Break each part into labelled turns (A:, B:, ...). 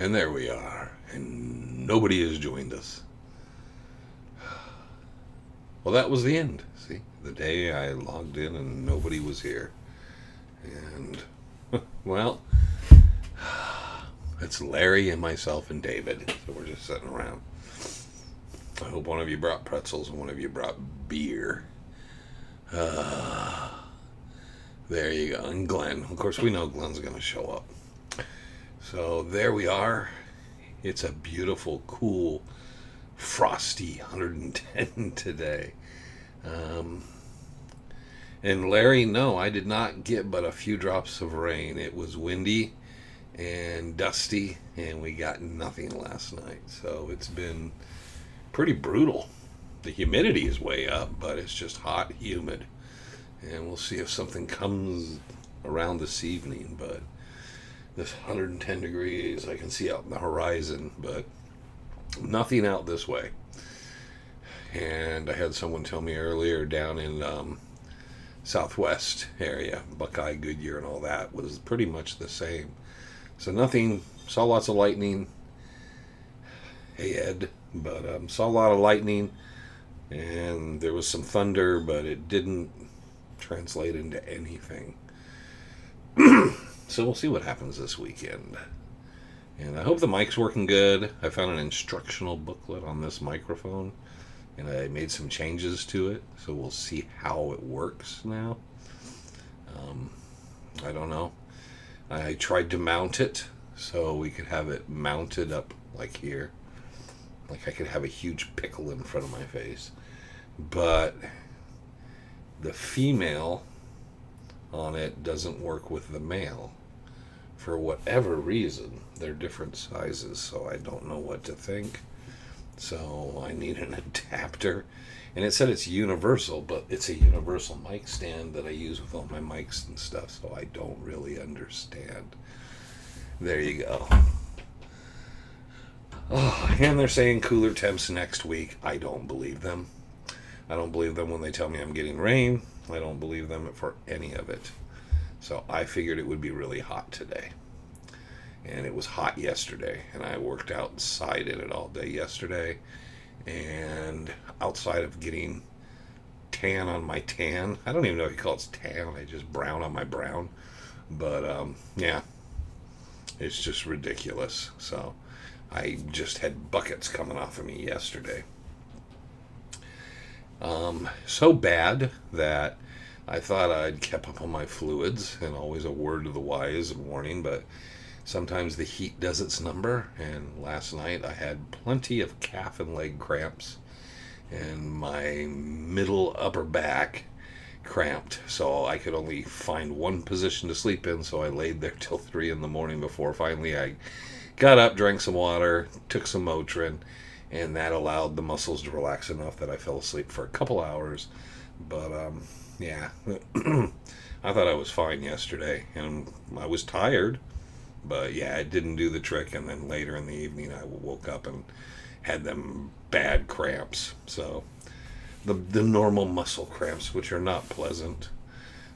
A: And there we are. And nobody has joined us. Well, that was the end. See, the day I logged in and nobody was here. And, well, it's Larry and myself and David. So we're just sitting around. I hope one of you brought pretzels and one of you brought beer. There you go. And Glenn. Of course, we know Glenn's going to show up. So there we are. It's a beautiful, cool, frosty 110 today. And Larry, no, I did not get but a few drops of rain. It was windy and dusty, and we got nothing last night. So it's been pretty brutal. The humidity is way up, but it's just hot, humid. And we'll see if something comes around this evening. But this 110 degrees, I can see out in the horizon, but nothing out this way. And I had someone tell me earlier down in Southwest area, Buckeye, Goodyear, and all that was pretty much the same. So nothing, saw lots of lightning. Hey Ed, but saw a lot of lightning, and there was some thunder, but it didn't translate into anything. So we'll see what happens this weekend. And I hope the mic's working good. I found an instructional booklet on this microphone, and I made some changes to it, so we'll see how it works now. I don't know. I tried to mount it so we could have it mounted up like here. Like I could have a huge pickle in front of my face. But the female on it doesn't work with the male. For whatever reason, they're different sizes, so I don't know what to think. So I need an adapter. And it said it's universal, but it's a universal mic stand that I use with all my mics and stuff, so I don't really understand. There you go. Oh, and they're saying cooler temps next week. I don't believe them. I don't believe them when they tell me I'm getting rain. I don't believe them for any of it. So I figured it would be really hot today. And it was hot yesterday, and I worked outside in it all day yesterday. And outside of getting tan on my tan, I don't even know if you call it tan, I just brown on my brown. But yeah, it's just ridiculous. So I just had buckets coming off of me yesterday. So bad that I thought I'd kept up on my fluids, and always a word to the wise and warning, but sometimes the heat does its number, and last night I had plenty of calf and leg cramps, and my middle upper back cramped, so I could only find one position to sleep in, so I laid there till 3 in the morning before finally I got up, drank some water, took some Motrin, and that allowed the muscles to relax enough that I fell asleep for a couple hours. But yeah, I thought I was fine yesterday, and I was tired, but yeah, it didn't do the trick. And then later in the evening I woke up and had them bad cramps. So the normal muscle cramps, which are not pleasant,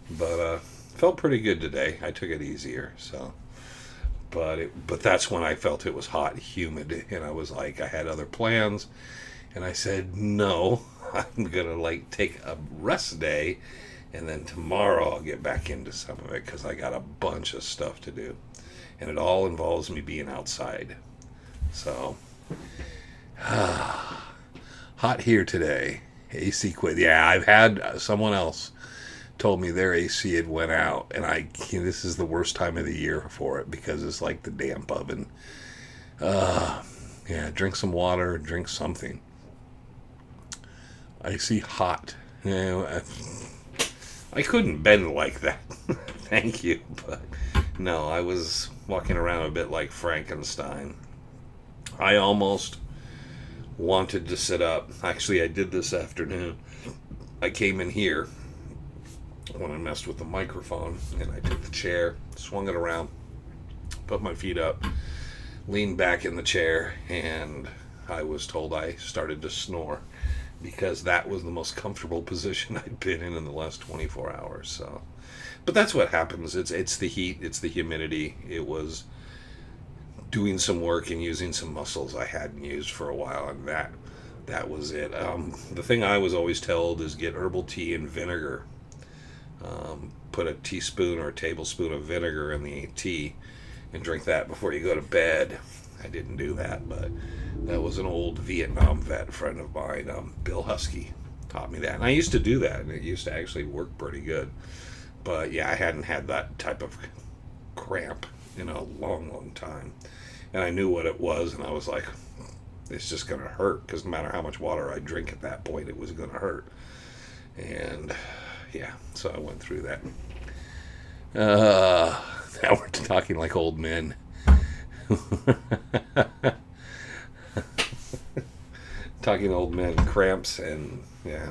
A: but felt pretty good today. I took it easier, so but that's when I felt it was hot, humid, and I was like, I had other plans, and I said, no, I'm gonna take a rest day, and then tomorrow I'll get back into some of it, because I got a bunch of stuff to do, and it all involves me being outside. So hot here today. AC quit. Yeah, I've had someone else told me their AC had went out, and this is the worst time of the year for it, because it's like the damp oven. Yeah, drink some water, drink something. I see hot. You know, I couldn't bend like that. Thank you, but no, I was walking around a bit like Frankenstein. I almost wanted to sit up. Actually, I did this afternoon. I came in here when I messed with the microphone, and I took the chair, swung it around, put my feet up, leaned back in the chair, and I was told I started to snore, because that was the most comfortable position I'd been in the last 24 hours. So, but that's what happens. It's the heat, it's the humidity. It was doing some work and using some muscles I hadn't used for a while, and that was it. The thing I was always told is get herbal tea and vinegar. Put a teaspoon or a tablespoon of vinegar in the tea and drink that before you go to bed. I didn't do that, but that was an old Vietnam vet friend of mine, Bill Husky, taught me that. And I used to do that, and it used to actually work pretty good. But yeah, I hadn't had that type of cramp in a long, long time. And I knew what it was, and I was like, it's just going to hurt, because no matter how much water I drink at that point, it was going to hurt. And yeah, so I went through that. Now we're talking like old men. Talking old men, cramps and yeah,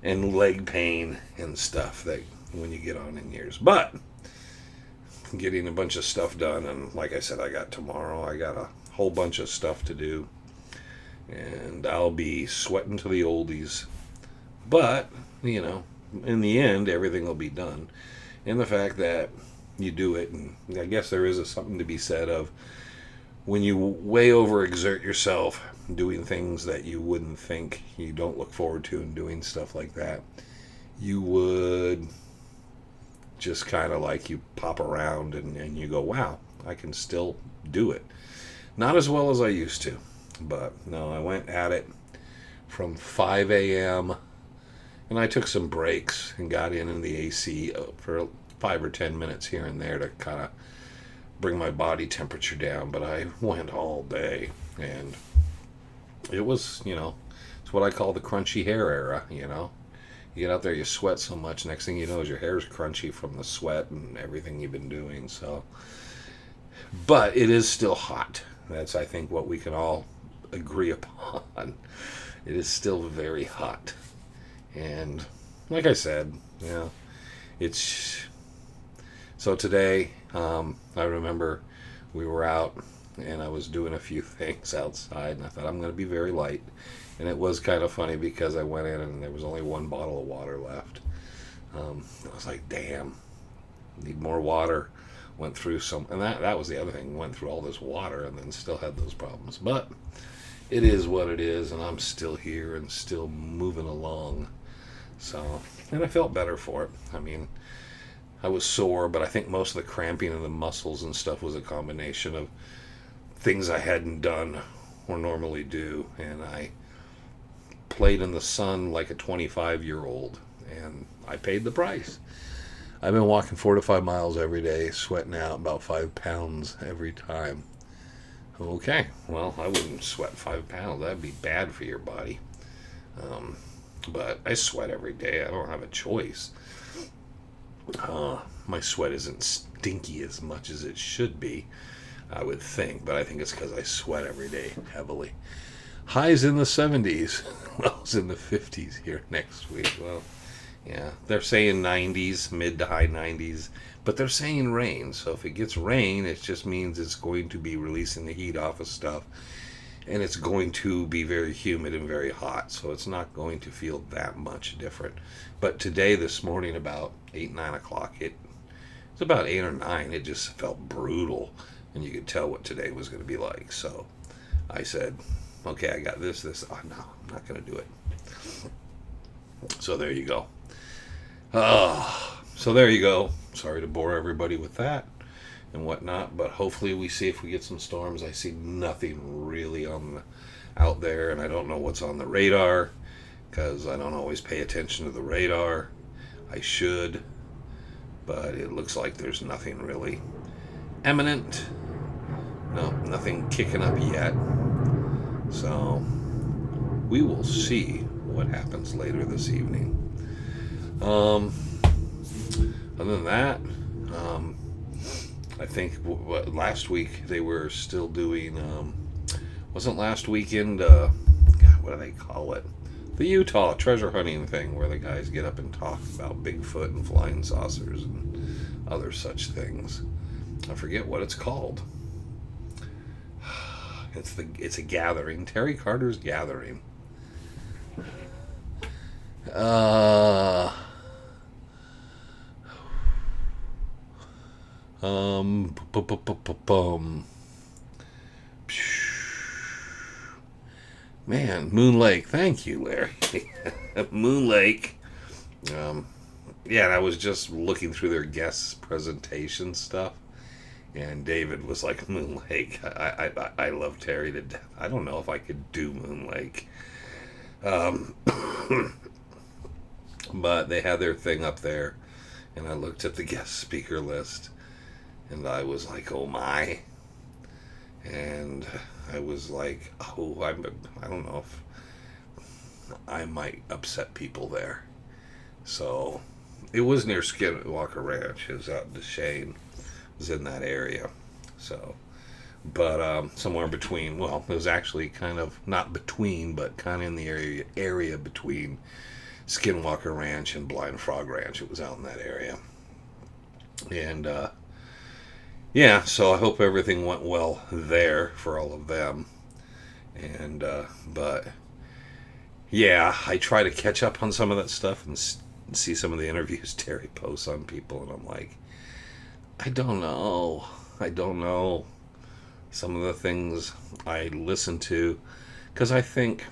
A: and leg pain and stuff that when you get on in years. But getting a bunch of stuff done, and like I said, I got a whole bunch of stuff to do, and I'll be sweating to the oldies. But in the end, everything will be done. And the fact that you do it, and I guess there is something to be said of when you way overexert yourself doing things that you wouldn't think you don't look forward to, and doing stuff like that, you would just kind of like you pop around and you go, wow, I can still do it. Not as well as I used to, but no, I went at it from 5 a.m. and I took some breaks and got in the AC for 5 or 10 minutes here and there to kind of bring my body temperature down. But I went all day, and it was, it's what I call the crunchy hair era. You get out there, you sweat so much, next thing you know is your hair's crunchy from the sweat and everything you've been doing. So, but it is still hot. That's, I think, what we can all agree upon. It is still very hot. And like I said, it's so today, I remember we were out and I was doing a few things outside, and I thought I'm going to be very light. And it was kind of funny because I went in and there was only one bottle of water left. I was like, damn, need more water. Went through and that was the other thing. Went through all this water and then still had those problems. But it is what it is, and I'm still here and still moving along. So, and I felt better for it. I mean, I was sore, but I think most of the cramping in the muscles and stuff was a combination of things I hadn't done or normally do. And I played in the sun like a 25-year-old, and I paid the price. I've been walking 4 to 5 miles every day, sweating out about 5 pounds every time. Okay, well, I wouldn't sweat 5 pounds. That'd be bad for your body. But I sweat every day. I don't have a choice. My sweat isn't stinky as much as it should be, I would think. But I think it's because I sweat every day heavily. Highs in the 70s. Lows in the 50s here next week. Well, yeah. They're saying 90s, mid to high 90s. But they're saying rain. So if it gets rain, it just means it's going to be releasing the heat off of stuff. And it's going to be very humid and very hot, so it's not going to feel that much different. But today, this morning, about 8, 9 o'clock, it's about 8 or 9, it just felt brutal, and you could tell what today was going to be like. So I said, okay, I got this. Oh, no, I'm not going to do it. So there you go. So there you go. Sorry to bore everybody with that and whatnot, but hopefully we see if we get some storms. I see nothing really out there, and I don't know what's on the radar because I don't always pay attention to the radar. I should, but it looks like there's nothing really imminent. No, nothing kicking up yet. So we will see what happens later this evening. Other than that, I think last week they were still doing, wasn't last weekend, God, what do they call it? The Utah treasure hunting thing, where the guys get up and talk about Bigfoot and flying saucers and other such things. I forget what it's called. It's a gathering. Terry Carter's Gathering. Man, Moon Lake. Thank you, Larry. Moon Lake. Yeah, and I was just looking through their guest presentation stuff, and David was like, Moon Lake. I love Terry to death. I don't know if I could do Moon Lake. Um, but they had their thing up there, and I looked at the guest speaker list, and I was like, oh my. And I was like, oh, I don't know if I might upset people there. So it was near Skinwalker Ranch. It was out in Duchesne. It was in that area. So, but somewhere between, well, it was actually kind of not between, but kind of in the area between Skinwalker Ranch and Blind Frog Ranch. It was out in that area. And yeah, so I hope everything went well there for all of them. And but yeah, I try to catch up on some of that stuff and see some of the interviews Terry posts on people, and I'm like, I don't know. Some of the things I listen to, because I think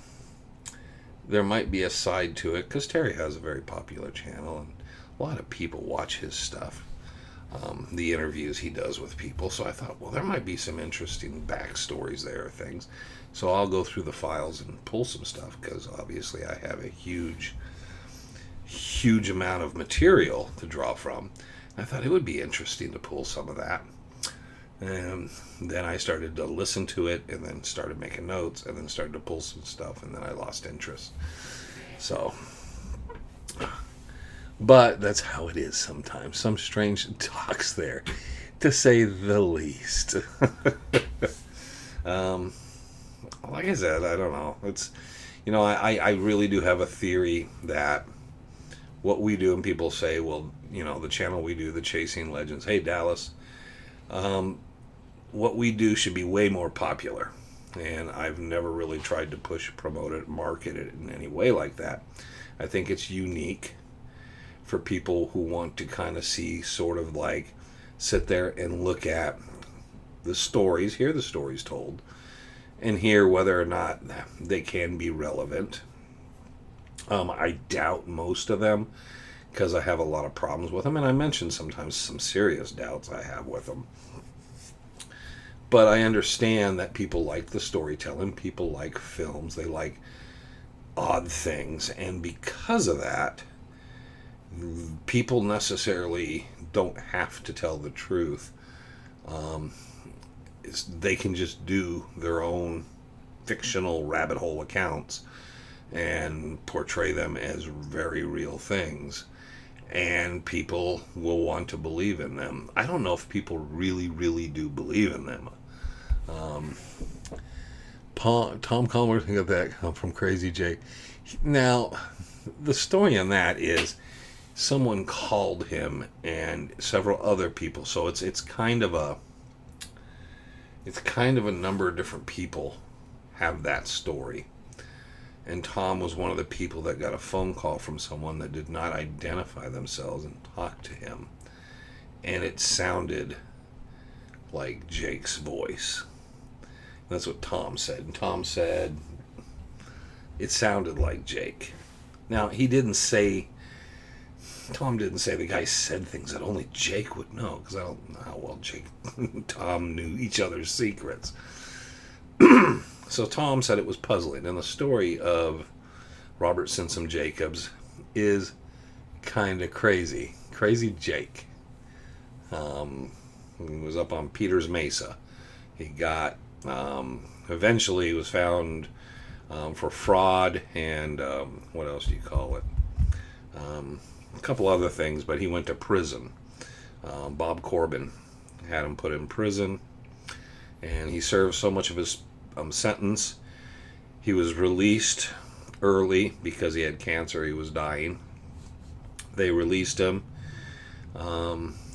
A: there might be a side to it, because Terry has a very popular channel, and a lot of people watch his stuff, the interviews he does with people. So I thought, well, there might be some interesting backstories there or things. So I'll go through the files and pull some stuff, because obviously I have a huge amount of material to draw from. I thought it would be interesting to pull some of that. And then I started to listen to it, and then started making notes, and then started to pull some stuff, and then I lost interest. So, but that's how it is sometimes. Some strange talks there, to say the least. Like I said, I don't know. It's, I really do have a theory that what we do, and people say, well, the channel we do, the Chasing Legends, hey Dallas, what we do should be way more popular. And I've never really tried to promote it, market it in any way like that. I think it's unique for people who want to kind of see, sort of like, sit there and look at the stories, hear the stories told, and hear whether or not they can be relevant. I doubt most of them, because I have a lot of problems with them, and I mentioned sometimes some serious doubts I have with them. But I understand that people like the storytelling, people like films, they like odd things, and because of that, people necessarily don't have to tell the truth. They can just do their own fictional rabbit hole accounts and portray them as very real things, and people will want to believe in them. I don't know if people really, really do believe in them. Tom Calmer got that from Crazy Jake. Now, the story on that is someone called him and several other people, so it's kind of a number of different people have that story. And Tom was one of the people that got a phone call from someone that did not identify themselves and talk to him. And it sounded like Jake's voice. That's what Tom said. And Tom said it sounded like Jake. Now, Tom didn't say the guy said things that only Jake would know, because I don't know how well Jake and Tom knew each other's secrets. So Tom said it was puzzling. And the story of Robert Simpson Jacobs is kind of crazy. Crazy Jake. He was up on Peters Mesa. He got, eventually he was found for fraud and, what else do you call it? A couple other things, but he went to prison. Bob Corbin had him put in prison, and he served so much of his sentence. He was released early because he had cancer. He was dying. They released him.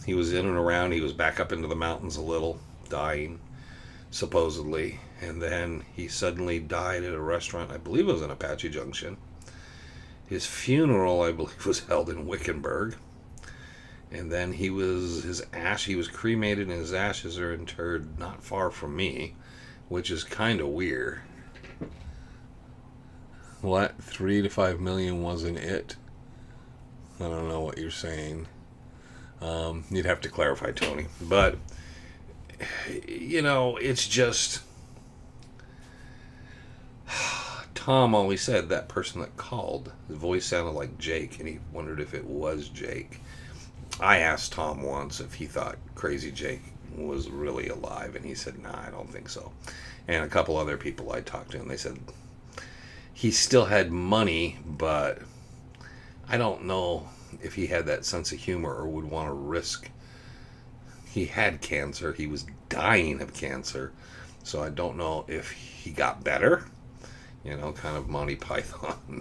A: He was in and around. He was back up into the mountains a little, dying, supposedly. And then he suddenly died at a restaurant. I believe it was in Apache Junction. His funeral, I believe, was held in Wickenburg. And then he was cremated, and his ashes are interred not far from me. which is kind of weird. What? 3 to 5 million wasn't it? I don't know what you're saying. You'd have to clarify, Tony. But, it's just. Tom always said that person that called, his voice sounded like Jake, and he wondered if it was Jake. I asked Tom once if he thought Crazy Jake was really alive, and he said, "Nah, I don't think so." And a couple other people I talked to, and they said he still had money, but I don't know if he had that sense of humor or would want to risk. He had cancer. He was dying of cancer. So I don't know if he got better. Kind of Monty Python.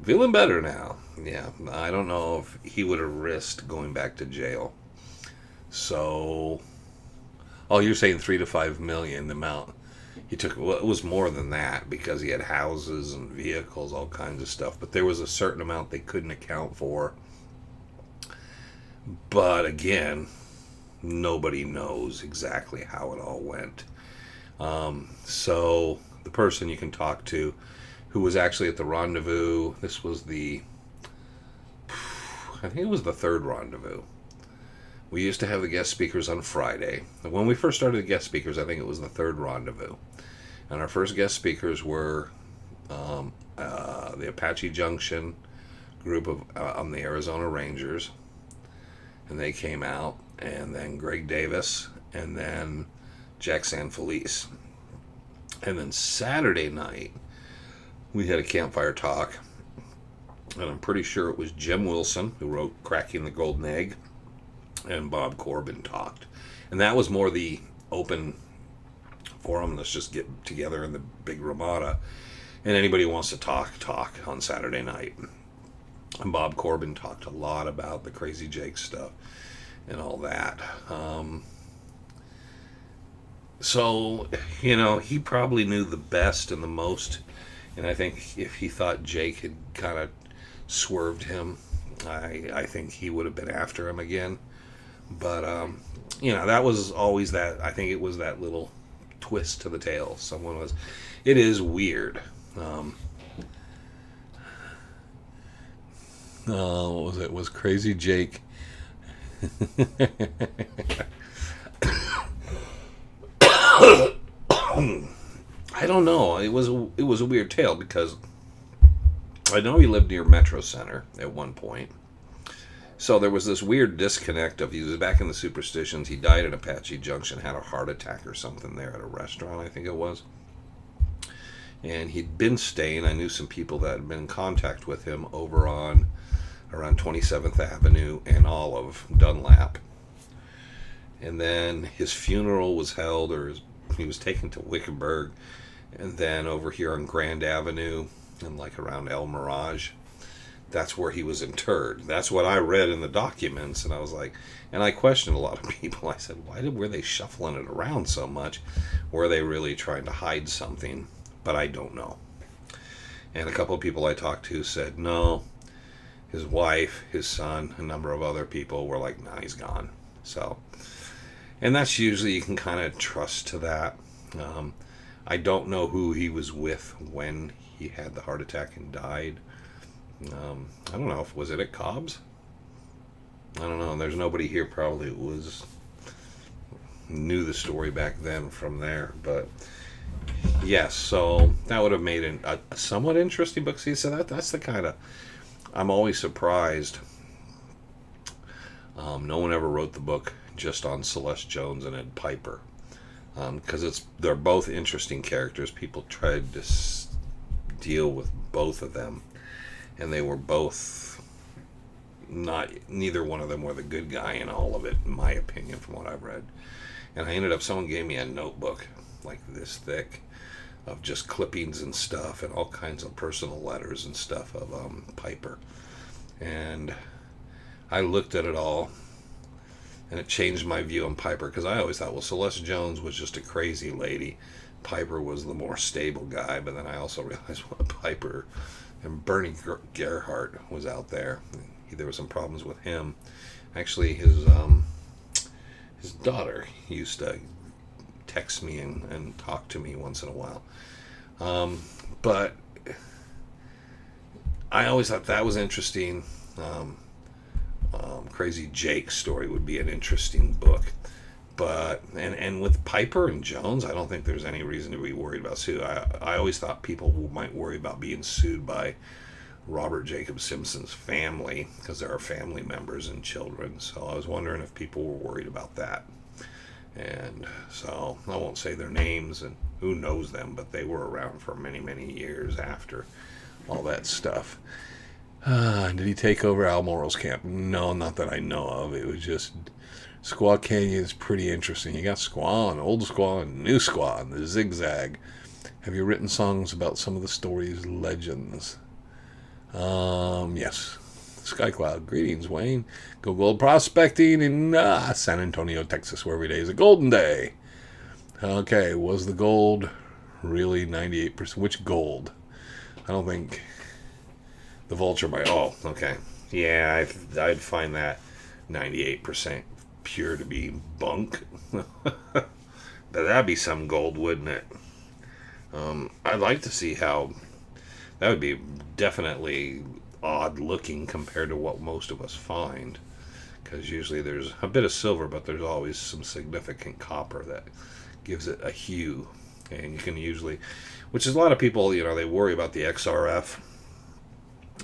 A: Feeling better now. Yeah, I don't know if he would have risked going back to jail. So, you're saying 3 to 5 million, the amount he took. Well, it was more than that because he had houses and vehicles, all kinds of stuff. But there was a certain amount they couldn't account for. But again, nobody knows exactly how it all went. So the person you can talk to, who was actually at the rendezvous, this was I think it was the third rendezvous. We used to have the guest speakers on Friday. When we first started the guest speakers, I think it was the third rendezvous. And our first guest speakers were the Apache Junction group on the Arizona Rangers. And they came out. And then Greg Davis. And then Jack Sanfelice. And then Saturday night, we had a campfire talk. And I'm pretty sure it was Jim Wilson who wrote Cracking the Golden Egg. And Bob Corbin talked. And that was more the open forum. Let's just get together in the big Ramada. And anybody who wants to talk on Saturday night. And Bob Corbin talked a lot about the Crazy Jake stuff and all that. So, he probably knew the best and the most. And I think if he thought Jake had kind of swerved him, I think he would have been after him again. But, that was always that. I think it was that little twist to the tale. It is weird. What was it? Was Crazy Jake. I don't know. It was a weird tale because I know he lived near Metro Center at one point. So there was this weird disconnect of he was back in the Superstitions. He died at Apache Junction, had a heart attack or something there at a restaurant, I think it was. And he'd been staying. I knew some people that had been in contact with him over on around 27th Avenue and Olive, Dunlap. And then his funeral was held, he was taken to Wickenburg, and then over here on Grand Avenue and around El Mirage. That's where he was interred. That's what I read in the documents, and I was like, and I questioned a lot of people. I said, were they shuffling it around so much? Were they really trying to hide something? But I don't know. And a couple of people I talked to said, no, his wife, his son, a number of other people were like, nah, he's gone. So, and that's usually, you can kind of trust to that. I don't know who he was with when he had the heart attack and died. I don't know, was it at Cobb's? I don't know. There's nobody here probably knew the story back then from there. But yes, so that would have made a somewhat interesting book. See, so that's the kind of, I'm always surprised. No one ever wrote the book just on Celeste Jones and Ed Piper, because they're both interesting characters. People tried to deal with both of them. And they were both neither one of them were the good guy in all of it, in my opinion, from what I've read. And someone gave me a notebook like this thick of just clippings and stuff and all kinds of personal letters and stuff of Piper. And I looked at it all, and it changed my view on Piper, because I always thought, well, Celeste Jones was just a crazy lady. Piper was the more stable guy, but then I also realized what Piper... And Bernie Gerhardt was out there. There were some problems with him. Actually, his daughter used to text me and talk to me once in a while. But I always thought that was interesting. Crazy Jake's story would be an interesting book. But and with Piper and Jones, I don't think there's any reason to be worried about suit. I always thought people might worry about being sued by Robert Jacob Simpson's family because there are family members and children. So I was wondering if people were worried about that. And so I won't say their names and who knows them, but they were around for many, many years after all that stuff. Did he take over Almoro's camp? No, not that I know of. It was just Squaw Canyon is pretty interesting. You got Squaw and Old Squaw and New Squaw and the Zigzag. Have you written songs about some of the stories' legends? Yes. Sky Cloud. Greetings, Wayne. Go gold prospecting in San Antonio, Texas, where every day is a golden day. Okay, was the gold really 98%? Which gold? I don't think the Vulture by... Oh, okay. Yeah, I'd find that 98% pure to be bunk. But that'd be some gold, wouldn't it? I'd like to see how... That would be definitely odd looking compared to what most of us find. Because usually there's a bit of silver, but there's always some significant copper that gives it a hue. And you can usually... Which is a lot of people, they worry about the XRF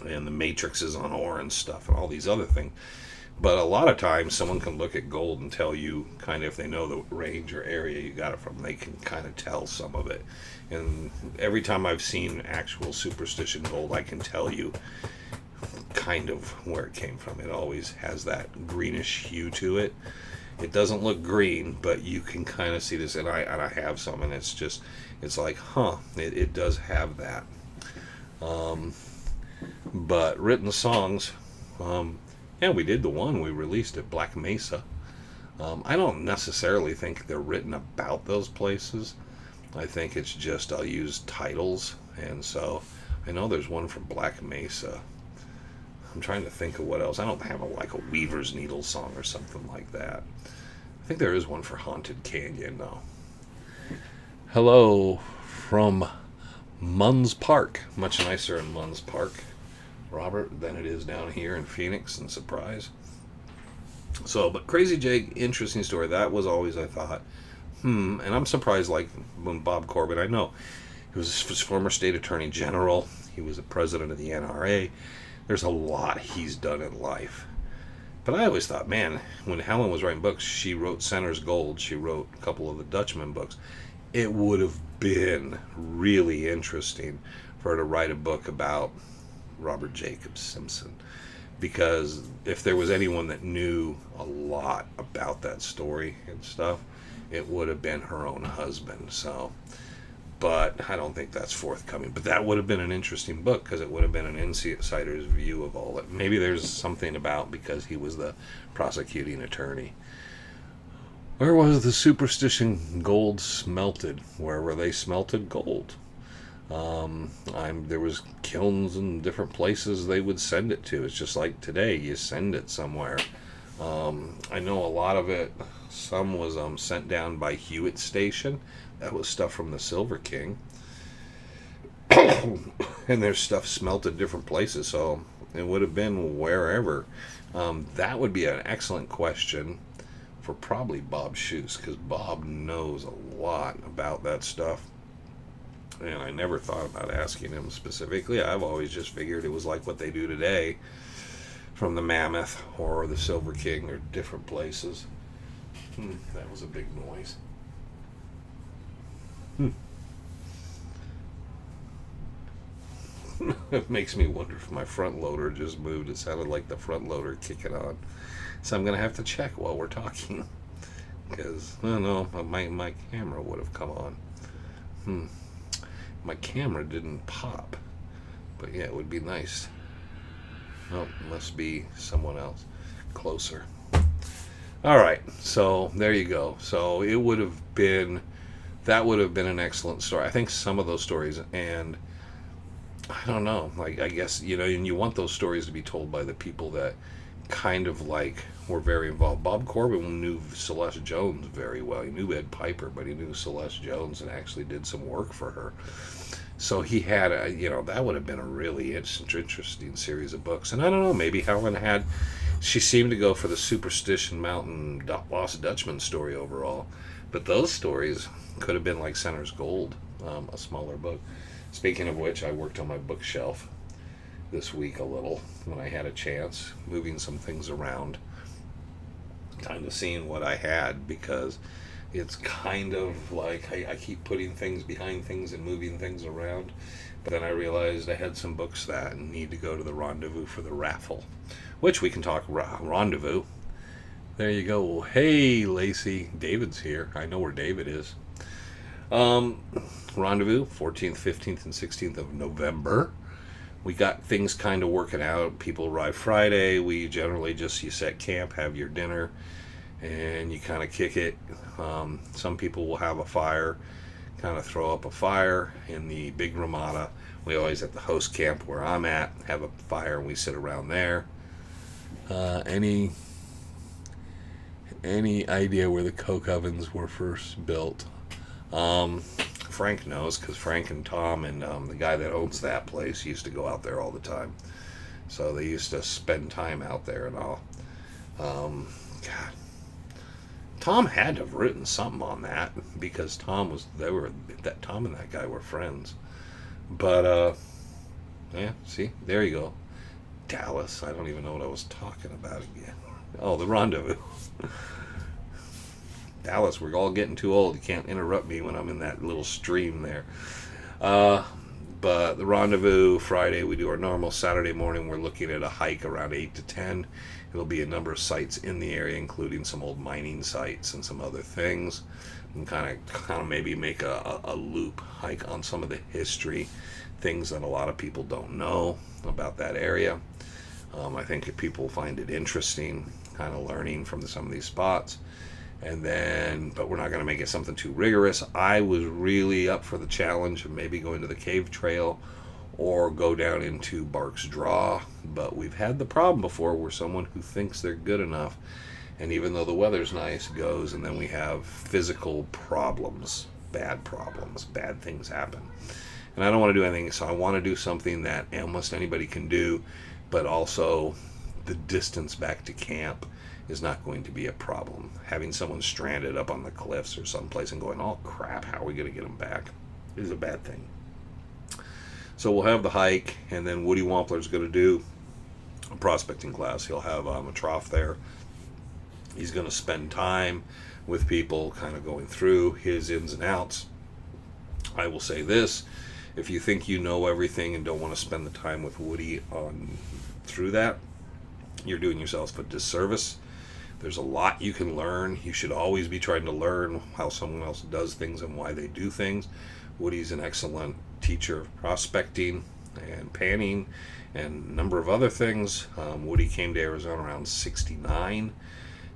A: and the matrices on ore and stuff and all these other things. But a lot of times someone can look at gold and tell you kind of if they know the range or area you got it from, they can kind of tell some of it. And every time I've seen actual Superstition gold, I can tell you kind of where it came from. It always has that greenish hue to it. It doesn't look green, but you can kind of see this, and I have some, and it's like, it does have that. But written songs, yeah, we did the one we released at Black Mesa. I don't necessarily think they're written about those places. I think it's just I'll use titles, and so I know there's one from Black Mesa. I'm trying to think of what else. I don't have like a Weaver's Needle song or something like that. I think there is one for Haunted Canyon, though. Hello from Munns Park. Much nicer in Munns Park, Robert, than it is down here in Phoenix and Surprise. So, but Crazy Jake, interesting story. That was always, I thought, and I'm surprised, like, when Bob Corbett, I know, he was his former state attorney general. He was the president of the NRA. There's a lot he's done in life. But I always thought, man, when Helen was writing books, she wrote Center's Gold. She wrote a couple of the Dutchman books. It would have been really interesting for her to write a book about Robert Jacob Simpson. Because if there was anyone that knew a lot about that story and stuff, it would have been her own husband. So, but I don't think that's forthcoming. But that would have been an interesting book because it would have been an insider's view of all that. Maybe there's something about because he was the prosecuting attorney. Where was the Superstition gold smelted? Where were they smelted gold? There was kilns in different places they would send it to. It's just like today, you send it somewhere. I know a lot of it, some was sent down by Hewitt Station. That was stuff from the Silver King. And there's stuff smelted different places, so it would have been wherever. That would be an excellent question for probably Bob Schuss, because Bob knows a lot about that stuff. And I never thought about asking him specifically. I've always just figured it was like what they do today from the Mammoth or the Silver King or different places. That was a big noise. It makes me wonder if my front loader just moved. It sounded like the front loader kicking on. So I'm going to have to check while we're talking. Because, I don't know, my camera would have come on. My camera didn't pop. But yeah, it would be nice. Oh, must be someone else closer. Alright, so there you go. So it would have been, that would have been an excellent story. I think some of those stories, and I don't know, like, I guess, and you want those stories to be told by the people that kind of like were very involved. Bob Corbin knew Celeste Jones very well. He knew Ed Piper, but he knew Celeste Jones and actually did some work for her. So he had that would have been a really interesting series of books. And I don't know, maybe Helen she seemed to go for the Superstition Mountain Lost Dutchman story overall. But those stories could have been like Center's Gold, a smaller book. Speaking of which, I worked on my bookshelf this week a little when I had a chance, moving some things around, kind of seeing what I had, because it's kind of like I keep putting things behind things and moving things around. But then I realized I had some books that need to go to the Rendezvous for the raffle, which we can talk Rendezvous. There you go. Hey, Lacey. David's here. I know where David is. Rendezvous, 14th, 15th, and 16th of November. We got things kind of working out. People arrive Friday. We generally just, you set camp, have your dinner, and you kind of kick it. Some people will have a fire, kind of throw up a fire in the big Ramada. We always, at the host camp where I'm at, have a fire and we sit around there. Any idea where the coke ovens were first built? Frank knows, because Frank and Tom and the guy that owns that place used to go out there all the time. So they used to spend time out there and all. God, Tom had to have written something on that, because Tom and that guy were friends. But yeah, see, there you go. Dallas. I don't even know what I was talking about again. Oh, the Rendezvous. Dallas, we're all getting too old. You can't interrupt me when I'm in that little stream there. But the Rendezvous, Friday, we do our normal. Saturday morning, we're looking at a hike around 8 to 10. It'll be a number of sites in the area, including some old mining sites and some other things. And kind of maybe make a loop hike on some of the history, things that a lot of people don't know about that area. I think if people find it interesting, kind of learning from some of these spots. But we're not going to make it something too rigorous. I was really up for the challenge of maybe going to the cave trail or go down into Barks Draw. But we've had the problem before where someone who thinks they're good enough, and even though the weather's nice, goes, and then we have physical problems, bad things happen. And I don't want to do anything, so I want to do something that almost anybody can do, but also the distance back to camp is not going to be a problem. Having someone stranded up on the cliffs or someplace and going, oh crap, how are we going to get them back, is a bad thing. So we'll have the hike, and then Woody Wampler's going to do a prospecting class. He'll have a trough there. He's going to spend time with people, kind of going through his ins and outs. I will say this: if you think you know everything and don't want to spend the time with Woody through that, you're doing yourself a disservice. There's a lot you can learn. You should always be trying to learn how someone else does things and why they do things. Woody's an excellent teacher of prospecting and panning and a number of other things. Woody came to Arizona around 69.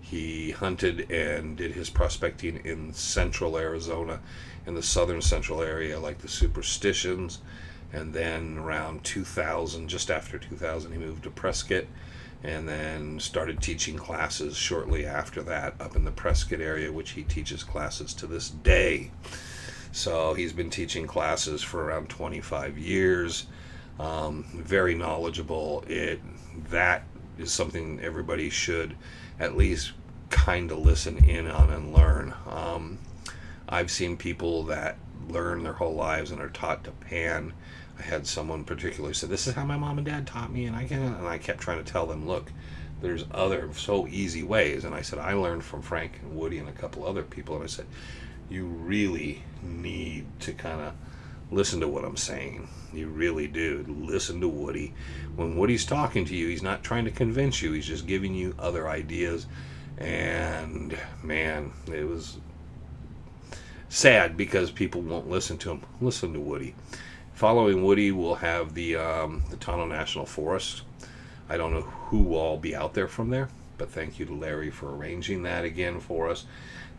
A: He hunted and did his prospecting in central Arizona, in the southern central area, like the Superstitions. And then around 2000, just after 2000, he moved to Prescott, and then started teaching classes shortly after that up in the Prescott area, which he teaches classes to this day. So he's been teaching classes for around 25 years. Very knowledgeable. That is something everybody should at least kind of listen in on and learn. I've seen people that learn their whole lives and are taught to pan. I had someone particularly say, this is how my mom and dad taught me, and I kept trying to tell them, look, there's other so easy ways. And I said, I learned from Frank and Woody and a couple other people, and I said, you really need to kind of listen to what I'm saying. You really do. Listen to Woody. When Woody's talking to you, he's not trying to convince you, he's just giving you other ideas. And man, it was sad because people won't listen to him. Listen to Woody. Following Woody, we'll have the Tonto National Forest. I don't know who will all be out there from there, but thank you to Larry for arranging that again for us.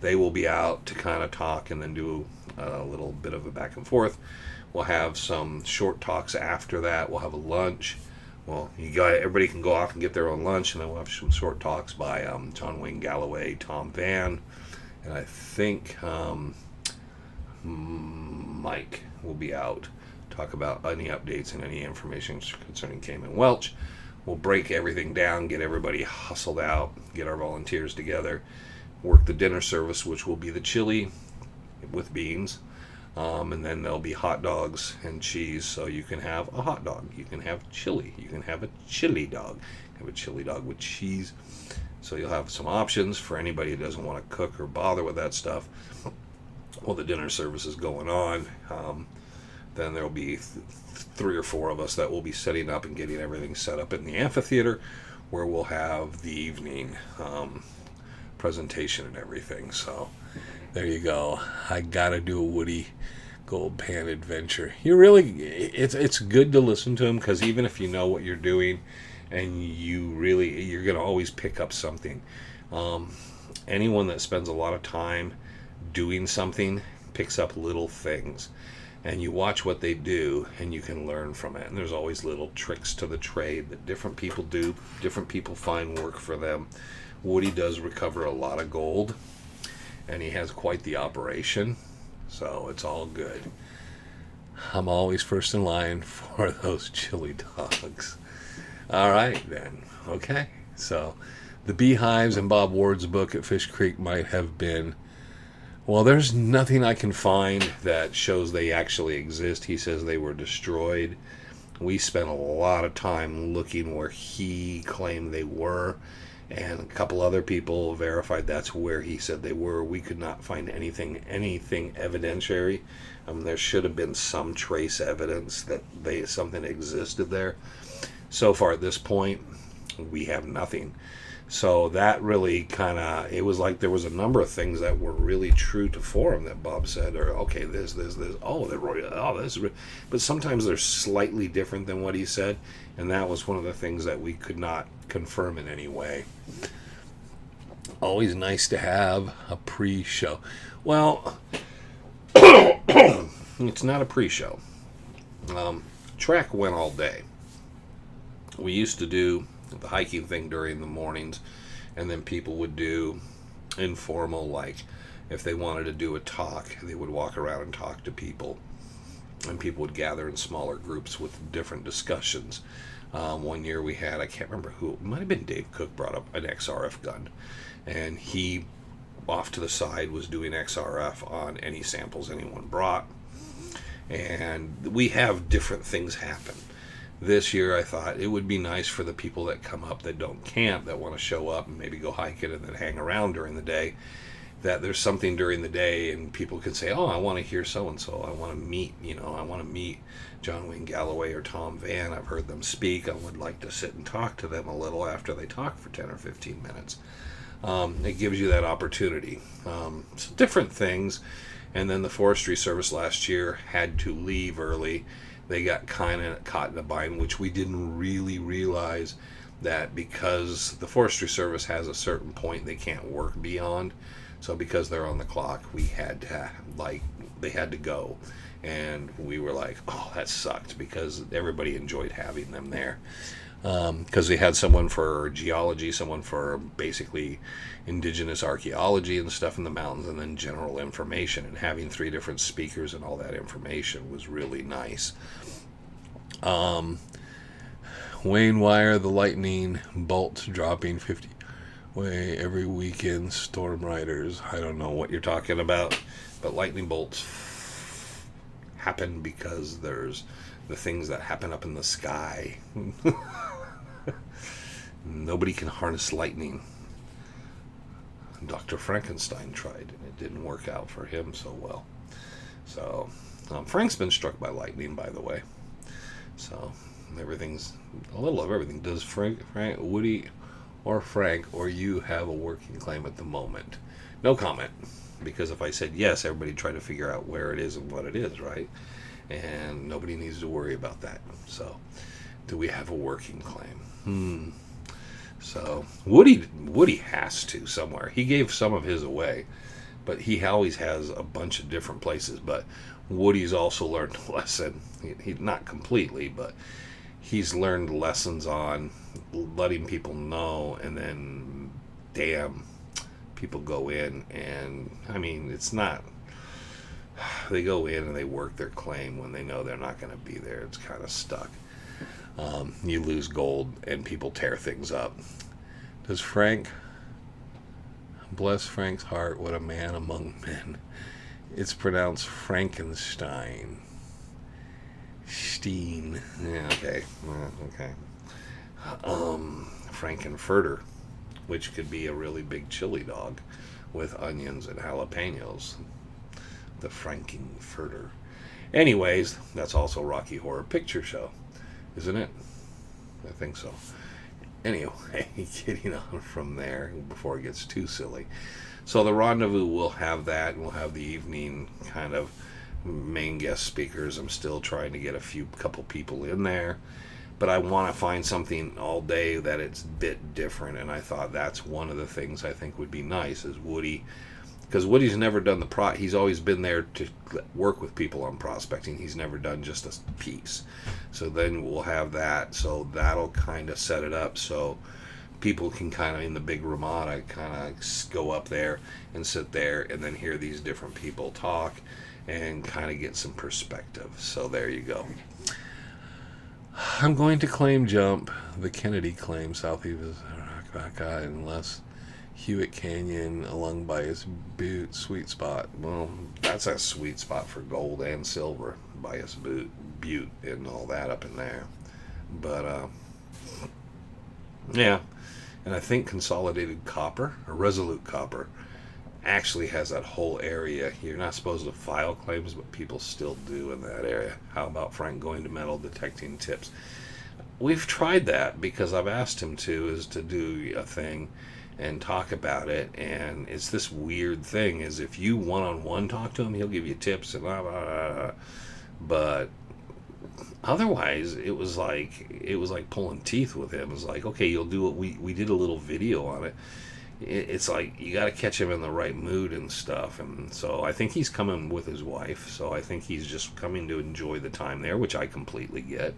A: They will be out to kind of talk and then do a little bit of a back and forth. We'll have some short talks after that. We'll have a lunch. Well, everybody can go off and get their own lunch, and then we'll have some short talks by John Wayne Galloway, Tom Van, and I think Mike will be out. Talk about any updates and any information concerning Cayman Welch. We'll break everything down, get everybody hustled out, get our volunteers together, work the dinner service, which will be the chili with beans. And then there'll be hot dogs and cheese, so you can have a hot dog, you can have chili, you can have a chili dog, have a chili dog with cheese. So you'll have some options for anybody who doesn't want to cook or bother with that stuff. While the dinner service is going on, then there'll be 3 or 4 of us that will be setting up and getting everything set up in the amphitheater, where we'll have the evening presentation and everything. So there you go. I gotta do a Woody Gold Pan adventure. It's good to listen to him, because even if you know what you're doing, and you're gonna always pick up something. Anyone that spends a lot of time doing something picks up little things, and you watch what they do and you can learn from it. And there's always little tricks to the trade that different people do. Different people find work for them. Woody does recover a lot of gold, and he has quite the operation, so it's all good. I'm always first in line for those chili dogs. All right, then. Okay. So the beehives in Bob Ward's book at Fish Creek might have been, well, there's nothing I can find that shows they actually exist. He says they were destroyed. We spent a lot of time looking where he claimed they were, and a couple other people verified that's where he said they were. We could not find anything evidentiary. There should have been some trace evidence that something existed there. So far at this point, we have nothing. So that really it was like there was a number of things that were really true to form that Bob said, or okay, this, but sometimes they're slightly different than what he said, and that was one of the things that we could not confirm in any way. Always nice to have a pre-show. Well, it's not a pre-show. Track went all day. We used to do the hiking thing during the mornings, and then people would do informal, like if they wanted to do a talk, they would walk around and talk to people, and people would gather in smaller groups with different discussions. One year we had, I can't remember who, it might have been Dave Cook, brought up an XRF gun, and he off to the side was doing XRF on any samples anyone brought, and we have different things happen. This year I thought it would be nice for the people that come up that don't camp, that want to show up and maybe go hike it and then hang around during the day, that there's something during the day and people can say, oh, I want to hear so-and-so. I want to meet John Wayne Galloway or Tom Van. I've heard them speak. I would like to sit and talk to them a little after they talk for 10 or 15 minutes. It gives you that opportunity. So different things. And then the Forestry Service last year had to leave early. They got kind of caught in a bind, which we didn't really realize, that because the Forestry Service has a certain point they can't work beyond. So because they're on the clock, they had to go. And we were like, oh, that sucked, because everybody enjoyed having them there. Because they had someone for geology, someone for basically indigenous archaeology and stuff in the mountains, and then general information, and having 3 different speakers and all that information was really nice. Wayne Wire, the lightning bolts dropping 50 way every weekend, storm riders. I don't know what you're talking about, but lightning bolts happen because there's the things that happen up in the sky. Nobody can harness lightning. Dr. Frankenstein tried, and it didn't work out for him so well. So Frank's been struck by lightning, by the way. So everything's a little of everything. Does Frank, Woody, or Frank, or you have a working claim at the moment? No comment, because if I said yes, everybody tried to figure out where it is and what it is, right? And nobody needs to worry about that. So, do we have a working claim? So Woody has to somewhere. He gave some of his away, but he always has a bunch of different places. But Woody's also learned a lesson. He not completely, but he's learned lessons on letting people know, and then, damn, people go in, and I mean, it's not. They go in and they work their claim when they know they're not going to be there. It's kind of stuck. You lose gold, and people tear things up. Does Frank, bless Frank's heart, what a man among men. It's pronounced Frankenstein. Steen. Yeah, okay. Okay. Frankenfurter, which could be a really big chili dog with onions and jalapenos. The Frankenfurter. Anyways, that's also Rocky Horror Picture Show, isn't it? I think so. Anyway, getting on from there before it gets too silly. So the rendezvous will have that, and we'll have the evening kind of main guest speakers. I'm still trying to get couple people in there, but I want to find something all day that it's a bit different, and I thought that's one of the things I think would be nice is Woody, because Woody's never done he's always been there to work with people on prospecting. He's never done just a piece. So then we'll have that, so that'll kind of set it up so people can kind of, in the big Ramada, kind of go up there and sit there and then hear these different people talk and kind of get some perspective. So there you go. I'm going to claim jump the Kennedy claim southeast of unless Hewitt Canyon along Bias Butte sweet spot. Well, that's a sweet spot for gold and silver. Bias Butte and all that up in there. But yeah, and I think Consolidated Copper or Resolute Copper actually has that whole area. You're not supposed to file claims, but people still do in that area. How about Frank going to metal detecting tips? We've tried that because I've asked him to do a thing and talk about it, and it's this weird thing is if you one-on-one talk to him, he'll give you tips and blah, blah, blah. But otherwise it was like pulling teeth with him. It was like, okay, you'll do it. We did a little video on it. It's like you got to catch him in the right mood and stuff. And so I think he's coming with his wife, so I think he's just coming to enjoy the time there, which I completely get.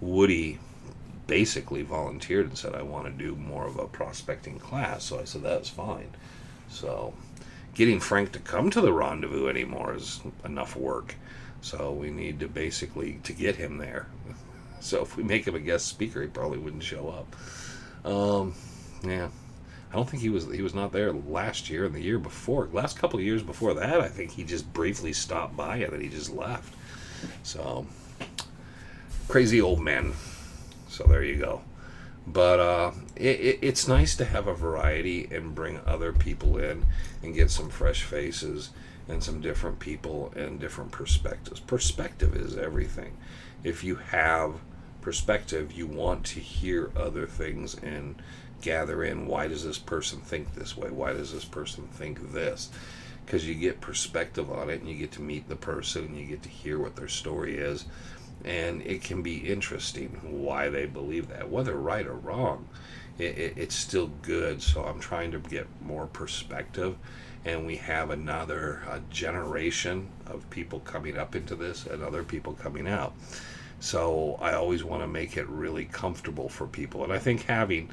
A: Woody basically volunteered and said, I want to do more of a prospecting class, so I said that's fine. So getting Frank to come to the rendezvous anymore is enough work, so we need to basically to get him there. So if we make him a guest speaker, he probably wouldn't show up. Yeah, I don't think he was not there last year and the year before. Last couple of years before that, I think he just briefly stopped by and then he just left. So crazy old man. So there you go. But it's nice to have a variety and bring other people in and get some fresh faces and some different people and different perspectives. Perspective is everything. If you have perspective, you want to hear other things and gather in, why does this person think this way? Why does this person think this? Because you get perspective on it and you get to meet the person and you get to hear what their story is. And it can be interesting why they believe that. Whether right or wrong, it's still good. So I'm trying to get more perspective. And we have another generation of people coming up into this and other people coming out. So I always want to make it really comfortable for people. And I think having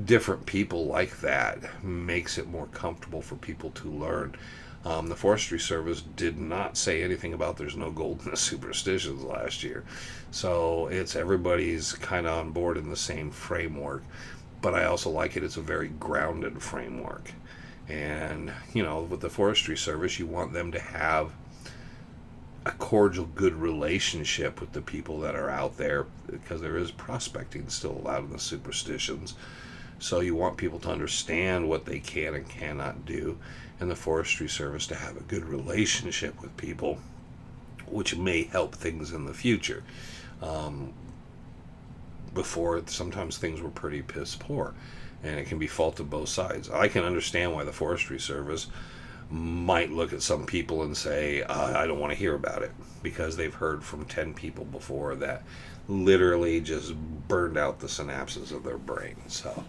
A: different people like that makes it more comfortable for people to learn. The Forestry Service did not say anything about there's no gold in the Superstitions last year. So it's everybody's kind of on board in the same framework. But I also like it. It's a very grounded framework. And, you know, with the Forestry Service, you want them to have a cordial, good relationship with the people that are out there, because there is prospecting still allowed in the Superstitions. So you want people to understand what they can and cannot do, and the Forestry Service to have a good relationship with people, which may help things in the future. Before, sometimes things were pretty piss poor, and it can be faulted both sides. I can understand why the Forestry Service might look at some people and say, I don't want to hear about it, because they've heard from 10 people before that literally just burned out the synapses of their brain. So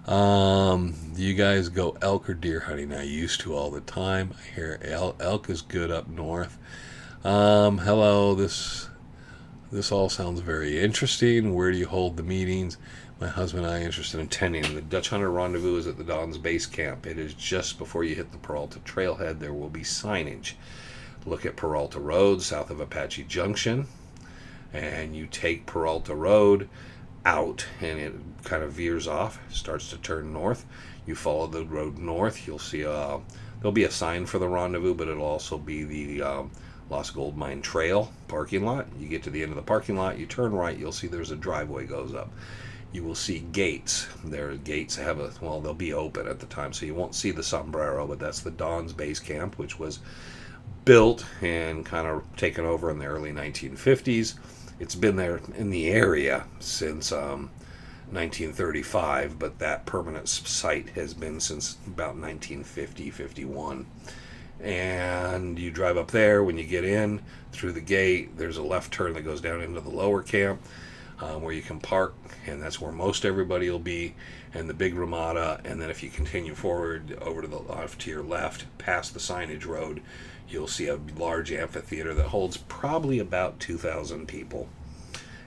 A: do you guys go elk or deer hunting? I used to all the time. I hear elk is good up north. Hello, this This all sounds very interesting. Where do you hold the meetings? My husband and I are interested in attending. The Dutch Hunter Rendezvous is at the Don's Base Camp. It is just before you hit the Peralta Trailhead. There will be signage. Look at Peralta Road south of Apache Junction, and you take Peralta Road out, and it kind of veers off, starts to turn north. You follow the road north. You'll see there'll be a sign for the rendezvous, but it'll also be the Lost Gold Mine Trail parking lot. You get to the end of the parking lot, you turn right, you'll see there's a driveway goes up. You will see gates. There are gates that have they'll be open at the time, so you won't see the sombrero, but that's the Don's Base Camp, which was built and kind of taken over in the early 1950s. It's been there in the area since 1935, but that permanent site has been since about 1950-51. And you drive up there. When you get in through the gate, there's a left turn that goes down into the lower camp where you can park, and that's where most everybody will be, and the big ramada. And then if you continue forward over to the left, to your left, past the signage road, you'll see a large amphitheater that holds probably about 2,000 people.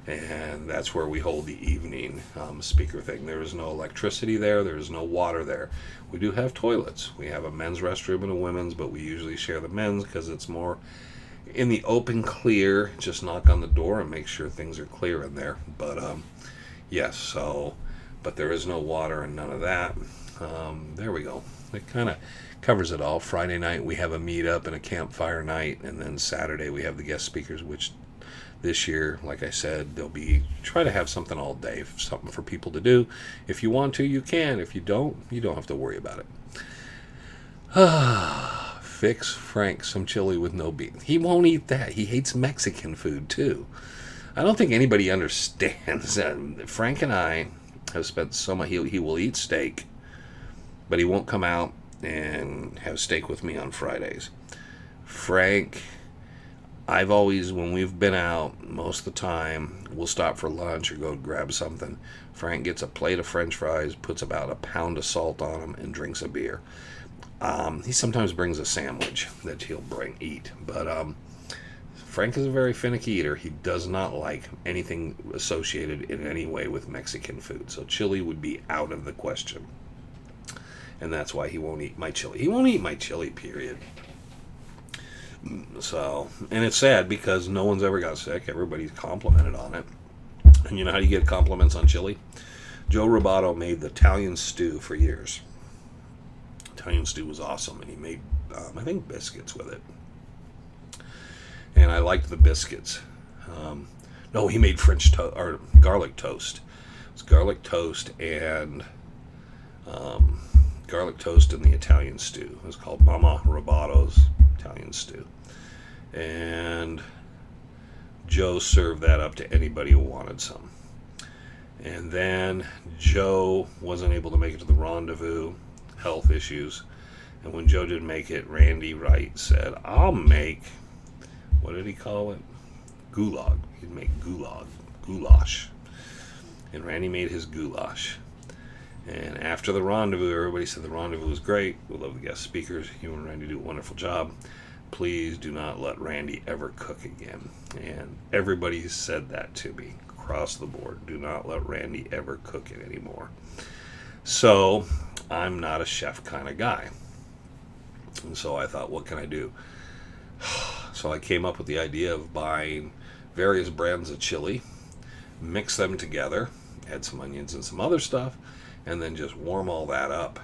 A: And that's where we hold the evening speaker thing. There is no electricity there. There is no water there. We do have toilets. We have a men's restroom and a women's, but we usually share the men's because it's more in the open clear. Just knock on the door and make sure things are clear in there. But yes, but there is no water and none of that. There we go. It kind of covers it all. Friday night we have a meetup and a campfire night, and then Saturday we have the guest speakers, which this year, like I said, they'll be try to have something all day, something for people to do. If you want to, you can. If you don't have to worry about it. Fix Frank some chili with no beef. He won't eat that. He hates Mexican food too. I don't think anybody understands that. Frank and I have spent so much. He will eat steak, but he won't come out and have steak with me on Fridays. Frank, I've always, when we've been out, most of the time, we'll stop for lunch or go grab something. Frank gets a plate of French fries, puts about a pound of salt on them, and drinks a beer. He sometimes brings a sandwich that he'll eat, but Frank is a very finicky eater. He does not like anything associated in any way with Mexican food, so chili would be out of the question. And that's why he won't eat my chili. He won't eat my chili, period. So, and it's sad because no one's ever got sick. Everybody's complimented on it. And you know how you get compliments on chili? Joe Rubato made the Italian stew for years. Italian stew was awesome, and he made, I think, biscuits with it. And I liked the biscuits. No, he made French toast or garlic toast. It was garlic toast and in the Italian stew. It was called Mama Rubato's Italian stew. And Joe served that up to anybody who wanted some. And then Joe wasn't able to make it to the rendezvous, health issues. And when Joe didn't make it, Randy Wright said, I'll make, what did he call it? Gulag. He'd make goulash. And Randy made his goulash. And after the rendezvous, everybody said the rendezvous was great. We love the guest speakers. You and Randy do a wonderful job. Please do not let Randy ever cook again. And everybody said that to me across the board. Do not let Randy ever cook it anymore. So I'm not a chef kind of guy. And so I thought, what can I do? So I came up with the idea of buying various brands of chili, mix them together, add some onions and some other stuff, and then just warm all that up.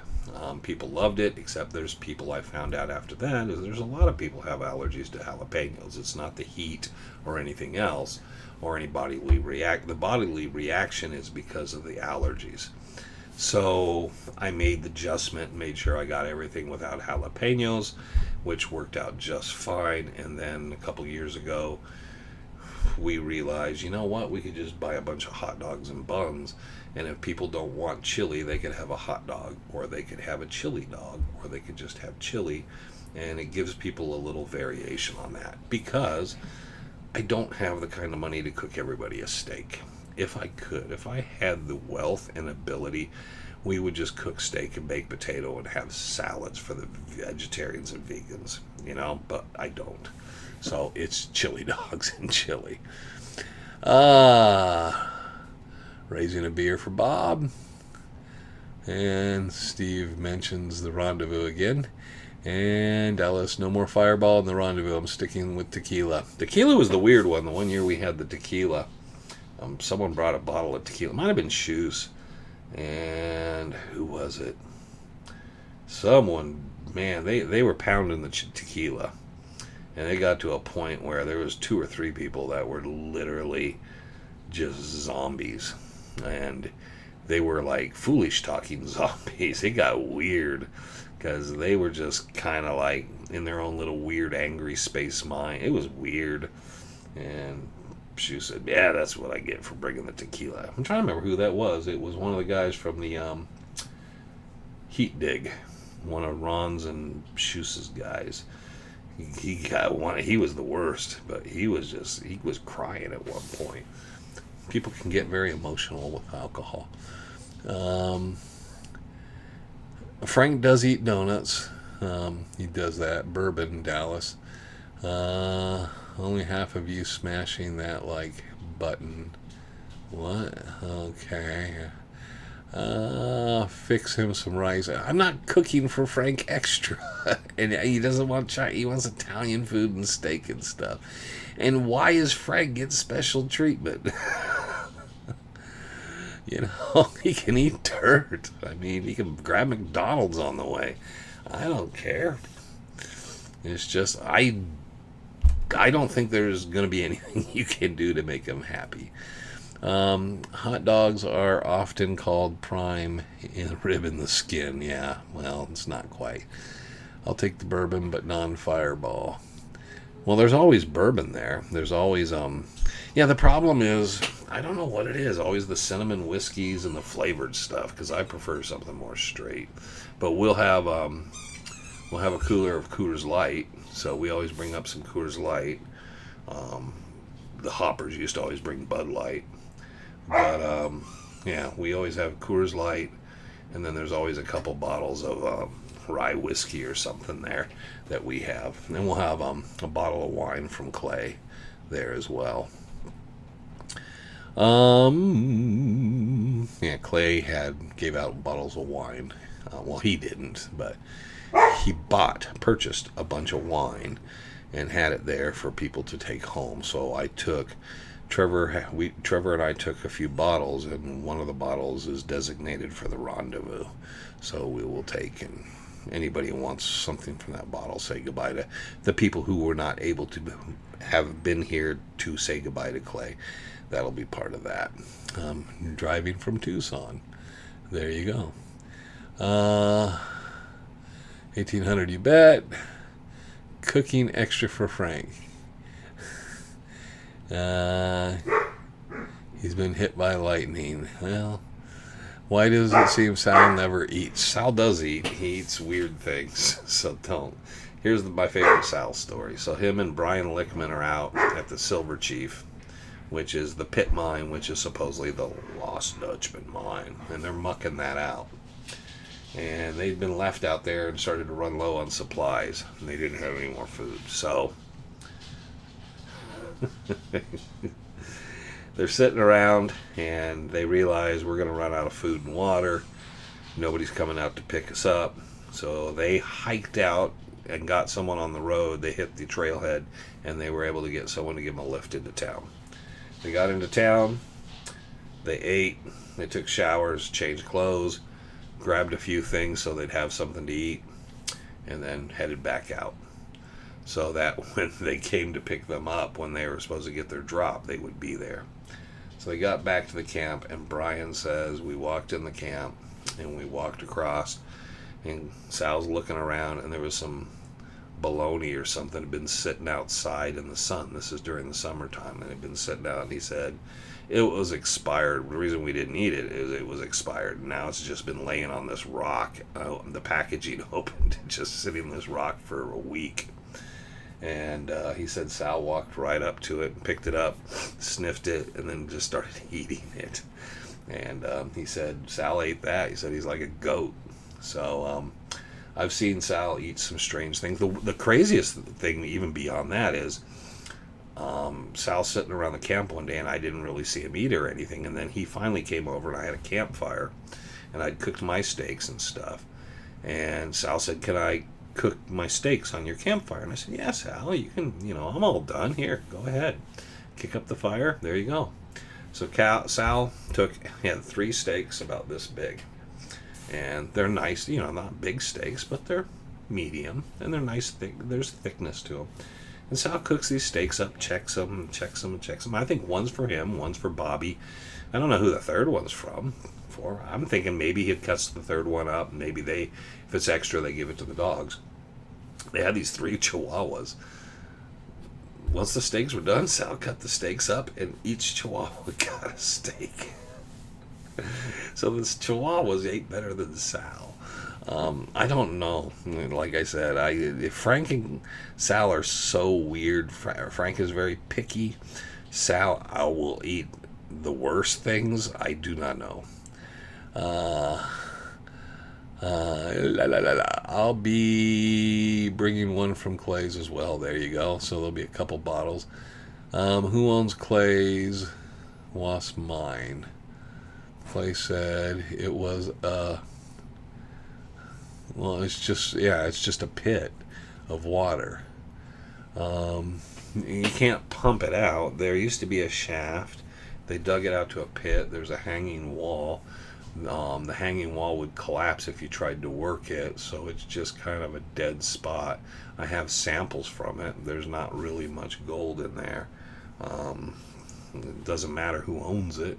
A: People loved it, except there's people I found out after that is there's a lot of people have allergies to jalapenos. It's not the heat or anything else or any bodily react. The bodily reaction is because of the allergies. So I made the adjustment, made sure I got everything without jalapenos, which worked out just fine. And then a couple years ago, we realized, you know what, we could just buy a bunch of hot dogs and buns, and if people don't want chili, they could have a hot dog, or they could have a chili dog, or they could just have chili, and it gives people a little variation on that, because I don't have the kind of money to cook everybody a steak. If I could, if I had the wealth and ability, we would just cook steak and baked potato and have salads for the vegetarians and vegans, but I don't. So it's chili dogs and chili.
B: Raising a beer for Bob. And Steve mentions the Rendezvous again. And Dallas, no more Fireball in the Rendezvous. I'm sticking with tequila. Tequila was the weird one. The one year we had the tequila, someone brought a bottle of tequila. It might have been Shoes. And who was it? Someone, man, they were pounding the tequila. And they got to a point where there was 2 or 3 people that were literally just zombies. And they were like foolish talking zombies. It got weird because they were just kind of like in their own little weird angry space mind. It was weird. And she said, yeah, that's what I get for bringing the tequila. I'm trying to remember who that was. It was one of the guys from the Heat Dig, one of Ron's and Shoes' guys. He got one. He was the worst, but he was crying at one point. People can get very emotional with alcohol. Frank does eat donuts. He does that. Bourbon, Dallas. Only half of you smashing that like button. What? Okay. Fix him some rice. I'm not cooking for Frank extra. And he doesn't want Chinese. He wants Italian food and steak and stuff. And why is Frank get special treatment? He can eat dirt. I mean, he can grab McDonald's on the way. I don't care. It's just, I don't think there's going to be anything you can do to make him happy. Hot dogs are often called prime rib in the skin. Yeah, well, it's not quite. I'll take the bourbon, but non-Fireball. Well, there's always bourbon there. There's always, the problem is, I don't know what it is. Always the cinnamon whiskeys and the flavored stuff, because I prefer something more straight. But we'll have a cooler of Coors Light, so we always bring up some Coors Light. The hoppers used to always bring Bud Light. But, we always have Coors Light, and then there's always a couple bottles of rye whiskey or something there that we have. And then we'll have a bottle of wine from Clay there as well. Clay gave out bottles of wine. Well, he didn't, but he purchased a bunch of wine and had it there for people to take home. So I took Trevor and I took a few bottles, and one of the bottles is designated for the Rendezvous. So we will take, and anybody who wants something from that bottle, say goodbye to the people who were not able to have been here to say goodbye to Clay. That'll be part of that. Driving from Tucson. There you go. 1800, you bet. Cooking extra for Frank. He's been hit by lightning. Well, why does it seem Sal never eats? Sal does eat. He eats weird things. So don't. Here's my favorite Sal story. So him and Brian Lickman are out at the Silver Chief, which is the pit mine, which is supposedly the Lost Dutchman mine. And they're mucking that out. And they'd been left out there and started to run low on supplies. And they didn't have any more food. So they're sitting around and they realize we're going to run out of food and water. Nobody's coming out to pick us up. So they hiked out and got someone on the road. They hit the trailhead and they were able to get someone to give them a lift into town. They got into town. They ate. They took showers, changed clothes, grabbed a few things so they'd have something to eat, and then headed back out. So that when they came to pick them up, when they were supposed to get their drop, they would be there. So they got back to the camp, and Brian says, we walked in the camp, and we walked across, and Sal's looking around, and there was some bologna or something had been sitting outside in the sun. This is during the summertime, and it had been sitting out, and he said, it was expired. The reason we didn't eat it is it was expired. Now it's just been laying on this rock. The packaging opened, just sitting on this rock for a week. And he said Sal walked right up to it, picked it up, sniffed it, and then just started eating it. And he said Sal ate that. He said he's like a goat. So I've seen Sal eat some strange things. The craziest thing, even beyond that, is Sal's sitting around the camp one day, and I didn't really see him eat or anything. And then he finally came over, and I had a campfire, and I'd cooked my steaks and stuff. And Sal said, "Can I cook my steaks on your campfire?" And I said, "Yeah, Sal, you can. I'm all done. Here, go ahead. Kick up the fire. There you go." So Sal he had 3 steaks about this big, and they're nice. Not big steaks, but they're medium, and they're nice. There's thickness to them. And Sal cooks these steaks up, checks them. I think one's for him, one's for Bobby. I don't know who the third one's for. I'm thinking maybe he cuts the third one up. Maybe if it's extra, they give it to the dogs. They had these 3 Chihuahuas. Once the steaks were done, Sal cut the steaks up, and each Chihuahua got a steak. So the Chihuahuas ate better than Sal. I don't know. Like I said, Frank and Sal are so weird. Frank is very picky. Sal, I will eat the worst things. I do not know. I'll be bringing one from Clay's as well. There you go. So there'll be a couple bottles. Who owns Clay's? Was mine. Clay said it was well, it's just a pit of water. You can't pump it out. There used to be a shaft. They dug it out to a pit. There's a hanging wall. The hanging wall would collapse if you tried to work it, so it's just kind of a dead spot. I have samples from it. There's not really much gold in there. It doesn't matter who owns it.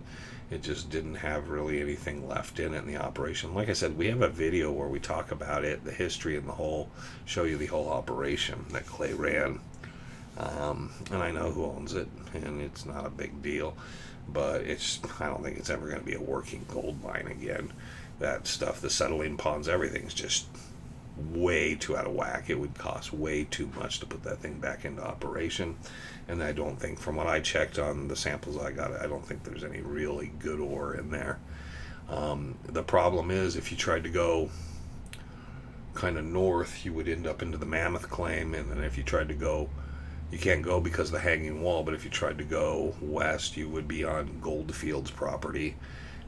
B: It just didn't have really anything left in it in the operation. Like I said, we have a video where we talk about it, the history and show you the whole operation that Clay ran. And I know who owns it, and it's not a big deal. But I don't think it's ever going to be a working gold mine again. That stuff, the settling ponds, everything's just way too out of whack. It would cost way too much to put that thing back into operation. And I don't think, from what I checked on the samples I got, I don't think there's any really good ore in there. The problem is, if you tried to go kind of north, you would end up into the Mammoth Claim, and then if you tried to go, you can't go because of the hanging wall, but if you tried to go west, you would be on Goldfield's property.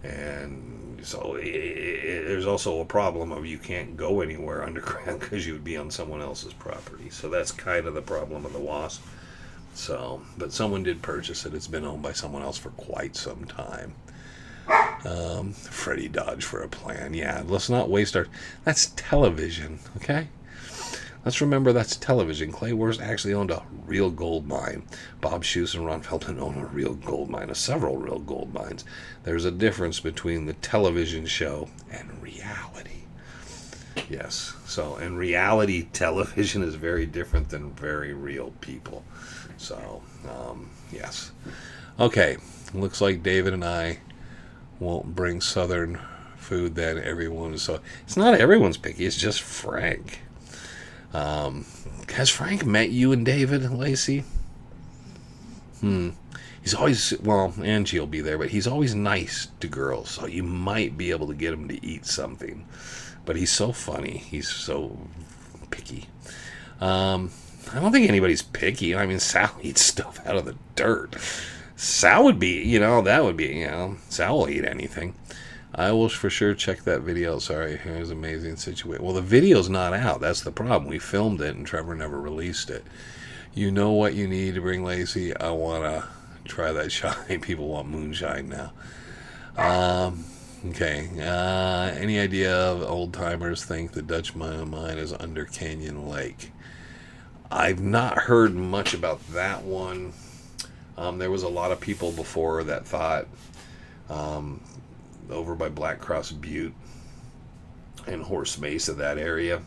B: And so there's also a problem of you can't go anywhere underground because you would be on someone else's property. So that's kind of the problem of the Wasp. So, but someone did purchase it. It's been owned by someone else for quite some time. Freddie Dodge for a plan. Yeah, let's not waste that's television, okay? Let's remember that's television. Clay Wurst actually owned a real gold mine. Bob Shoes and Ron Feldman own a real gold mine, several real gold mines. There's a difference between the television show and reality. Yes. So, and reality television is very different than very real people. So, yes. Okay. Looks like David and I won't bring Southern food then. So it's not everyone's picky. It's just Frank. Has Frank met you and David and Lacey? He's always, Angie will be there, but he's always nice to girls, so you might be able to get him to eat something. But he's so funny. He's so picky. I don't think anybody's picky. I mean, Sal eats stuff out of the dirt. Sal would be, Sal will eat anything. I will for sure check that video. Sorry, here's amazing situation. Well, the video's not out. That's the problem. We filmed it and Trevor never released it. You know what you need to bring Lacey? I want to try that shine. People want moonshine now. Okay. Any idea of old timers think the Dutch mine is under Canyon Lake? I've not heard much about that one. There was a lot of people before that thought over by Black Cross Butte and Horse Mesa, that area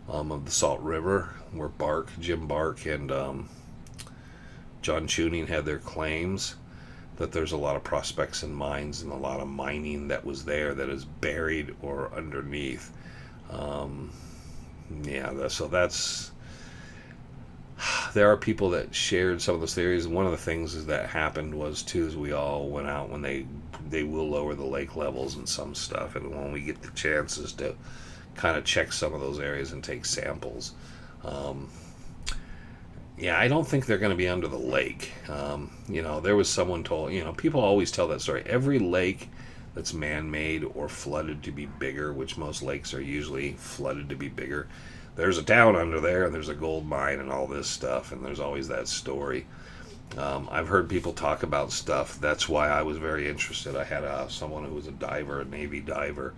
B: of the Salt River, where Jim Bark and John Tuning had their claims, that there's a lot of prospects and mines and a lot of mining that was there that is buried or underneath. So that's... There are people that shared some of those theories. One of the things that happened was, too, is we all went out when they will lower the lake levels and some stuff, and when we get the chances to kind of check some of those areas and take samples, Yeah, I don't think they're going to be under the lake. There was someone told, people always tell that story. Every lake that's man-made or flooded to be bigger, which most lakes are usually flooded to be bigger, there's a town under there and there's a gold mine and all this stuff, and there's always that story. I've heard people talk about stuff. That's why I was very interested. I had someone who was a diver, a Navy diver,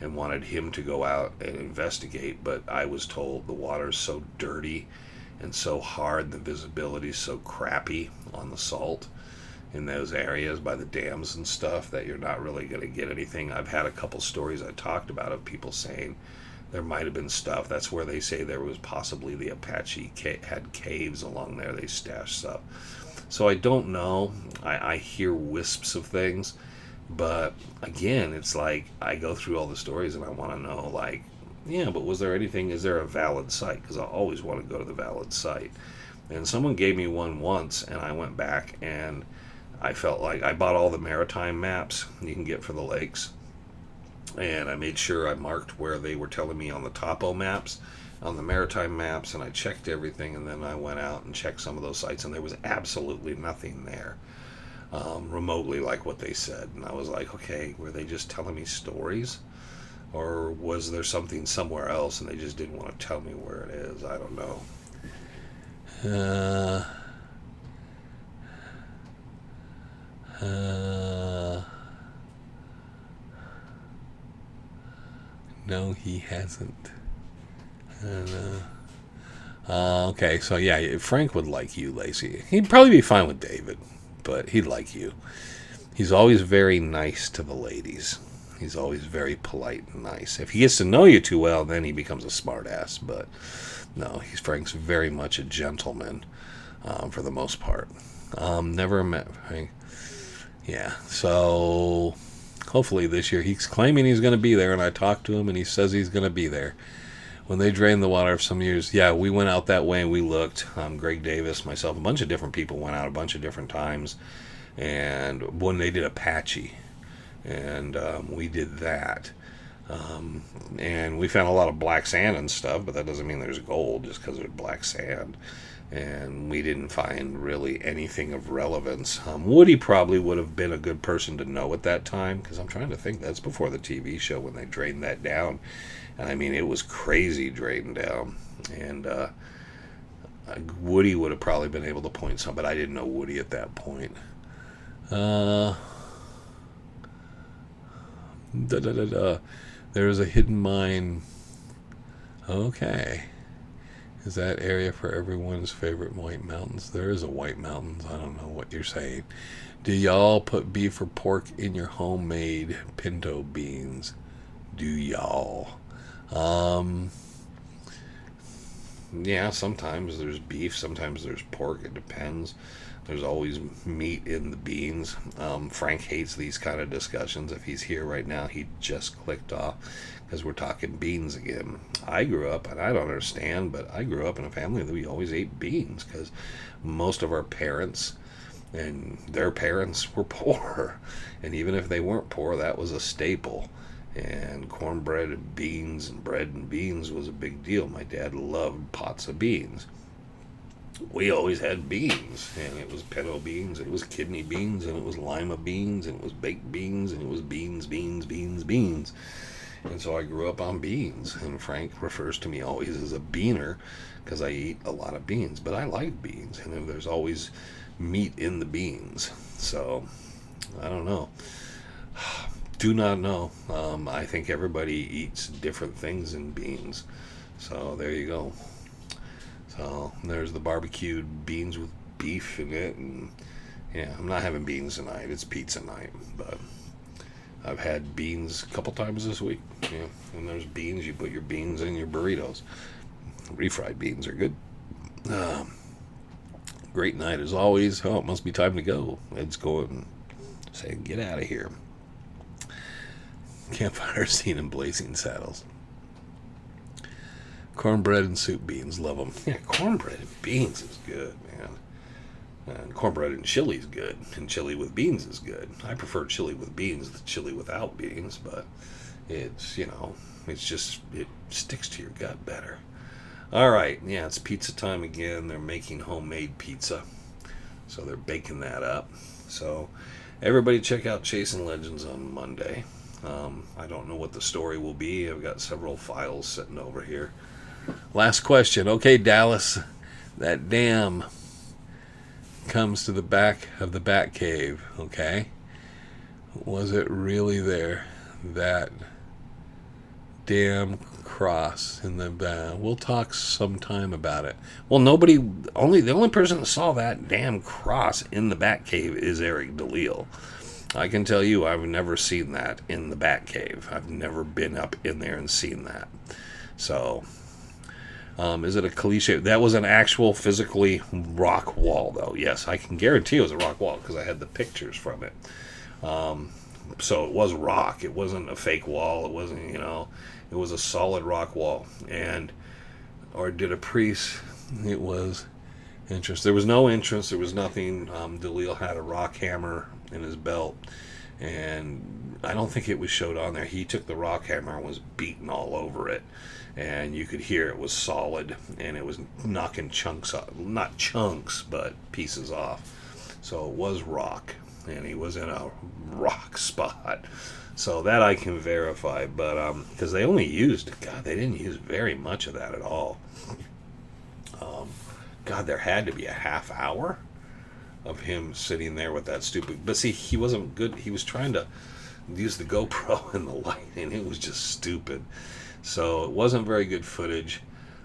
B: and wanted him to go out and investigate, but I was told the water's so dirty and so hard, the visibility's so crappy on the salt in those areas by the dams and stuff that you're not really going to get anything. I've had a couple stories I talked about of people saying there might have been stuff. That's where they say there was possibly the Apache had caves along there. They stashed stuff. So I don't know. I hear wisps of things. But again, it's like I go through all the stories and I want to know, like, yeah, but was there anything, is there a valid site? Because I always want to go to the valid site. And someone gave me one once, and I went back and I felt like I bought all the maritime maps you can get for the lakes. And I made sure I marked where they were telling me on the topo maps, on the maritime maps, and I checked everything. And then I went out and checked some of those sites, and there was absolutely nothing there. Remotely like what they said. And I was like, okay, were they just telling me stories? Or was there something somewhere else and they just didn't want to tell me where it is? I don't know.
A: No, he hasn't. Okay, so yeah, Frank would like you, Lacey. He'd probably be fine with David, but he'd like you. He's always very nice to the ladies. He's always very polite and nice. If he gets to know you too well, then he becomes a smartass. But no, Frank's very much a gentleman for the most part. Never met Frank. Yeah, so hopefully this year, he's claiming he's going to be there, and I talked to him, and he says he's going to be there. When they drained the water for some years, yeah, we went out that way and we looked. Greg Davis, myself, a bunch of different people went out a bunch of different times. And when they did Apache, and we did that. And we found a lot of black sand and stuff, but that doesn't mean there's gold just because there's black sand. And we didn't find really anything of relevance. Woody probably would have been a good person to know at that time, because I'm trying to think, that's before the TV show when they drained that down. And I mean, it was crazy drained down. And Woody would have probably been able to point some, but I didn't know Woody at that point. There is a hidden mine. Okay. Is that area for everyone's favorite White Mountains? There is a White Mountains. I don't know what you're saying. Do y'all put beef or pork in your homemade pinto beans? Do y'all? Yeah, sometimes there's beef, sometimes there's pork. It depends. There's always meat in the beans. Frank hates these kind of discussions. If he's here right now, he just clicked off because we're talking beans again. I grew up, and I don't understand, but I grew up in a family that we always ate beans because most of our parents and their parents were poor. And even if they weren't poor, that was a staple. And cornbread and beans and bread and beans was a big deal. My dad loved pots of beans. We always had beans, and it was pinto beans, and it was kidney beans, and it was lima beans, and it was baked beans, and it was beans. And so I grew up on beans, and Frank refers to me always as a beaner because I eat a lot of beans. But I like beans, and there's always meat in the beans. So, I don't know. Do not know. I think everybody eats different things in beans. So there you go. So there's the barbecued beans with beef in it. And yeah, I'm not having beans tonight. It's pizza night. But I've had beans a couple times this week. Yeah, and there's beans. You put your beans in your burritos. Refried beans are good. Great night as always. Oh, it must be time to go. Ed's going, saying, get out of here. Campfire scene in Blazing Saddles. Cornbread and soup beans, love them. Yeah, cornbread and beans is good, man. And cornbread and chili is good, and chili with beans is good. I prefer chili with beans to chili without beans, but it's, it's just, it sticks to your gut better.
B: All right, yeah, it's pizza time again. They're making homemade pizza, so they're baking that up. So everybody check out Chasing Legends on Monday. I don't know what the story will be. I've got several files sitting over here. Last question. Okay, Dallas, that dam comes to the back of the Batcave, okay? Was it really there? That damn cross in the we'll talk sometime about it. Well, the only person that saw that damn cross in the Batcave is Eric DeLille. I can tell you I've never seen that in the Batcave. I've never been up in there and seen that. So is it a cliche? That was an actual physically rock wall, though. Yes, I can guarantee it was a rock wall because I had the pictures from it. So it was rock. It wasn't a fake wall. It wasn't, it was a solid rock wall. Or did a priest? It was entrance. There was no entrance. There was nothing. DeLille had a rock hammer in his belt, and I don't think it was showed on there. He took the rock hammer and was beating all over it, and you could hear it was solid, and it was knocking chunks off. Not chunks, but pieces off. So it was rock, and he was in a rock spot. So that I can verify, but because they didn't use very much of that at all. There had to be a half hour of him sitting there with that stupid. But see, he wasn't good. He was trying to use the GoPro and the light, and it was just stupid. So it wasn't very good footage.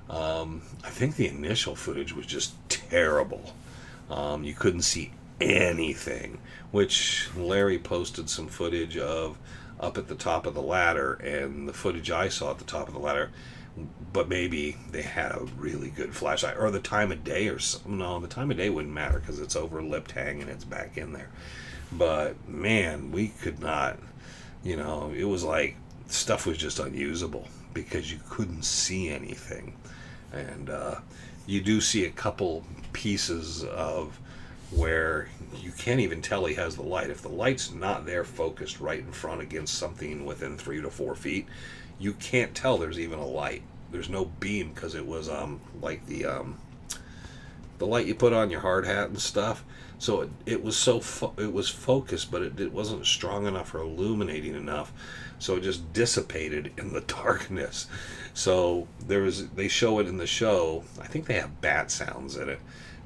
B: I think the initial footage was just terrible. You couldn't see anything, which Larry posted some footage of up at the top of the ladder, and the footage I saw at the top of the ladder, but maybe they had a really good flashlight, or the time of day, or something. No, the time of day wouldn't matter because it's over lip hang and it's back in there. But man, we could not, it was like stuff was just unusable because you couldn't see anything. And you do see a couple pieces of where you can't even tell he has the light. If the light's not there focused right in front against something within 3 to 4 feet, you can't tell there's even a light. There's no beam because it was like the light you put on your hard hat and stuff. So it was it was focused, but it wasn't strong enough or illuminating enough. So it just dissipated in the darkness. So they show it in the show. I think they have bat sounds in it.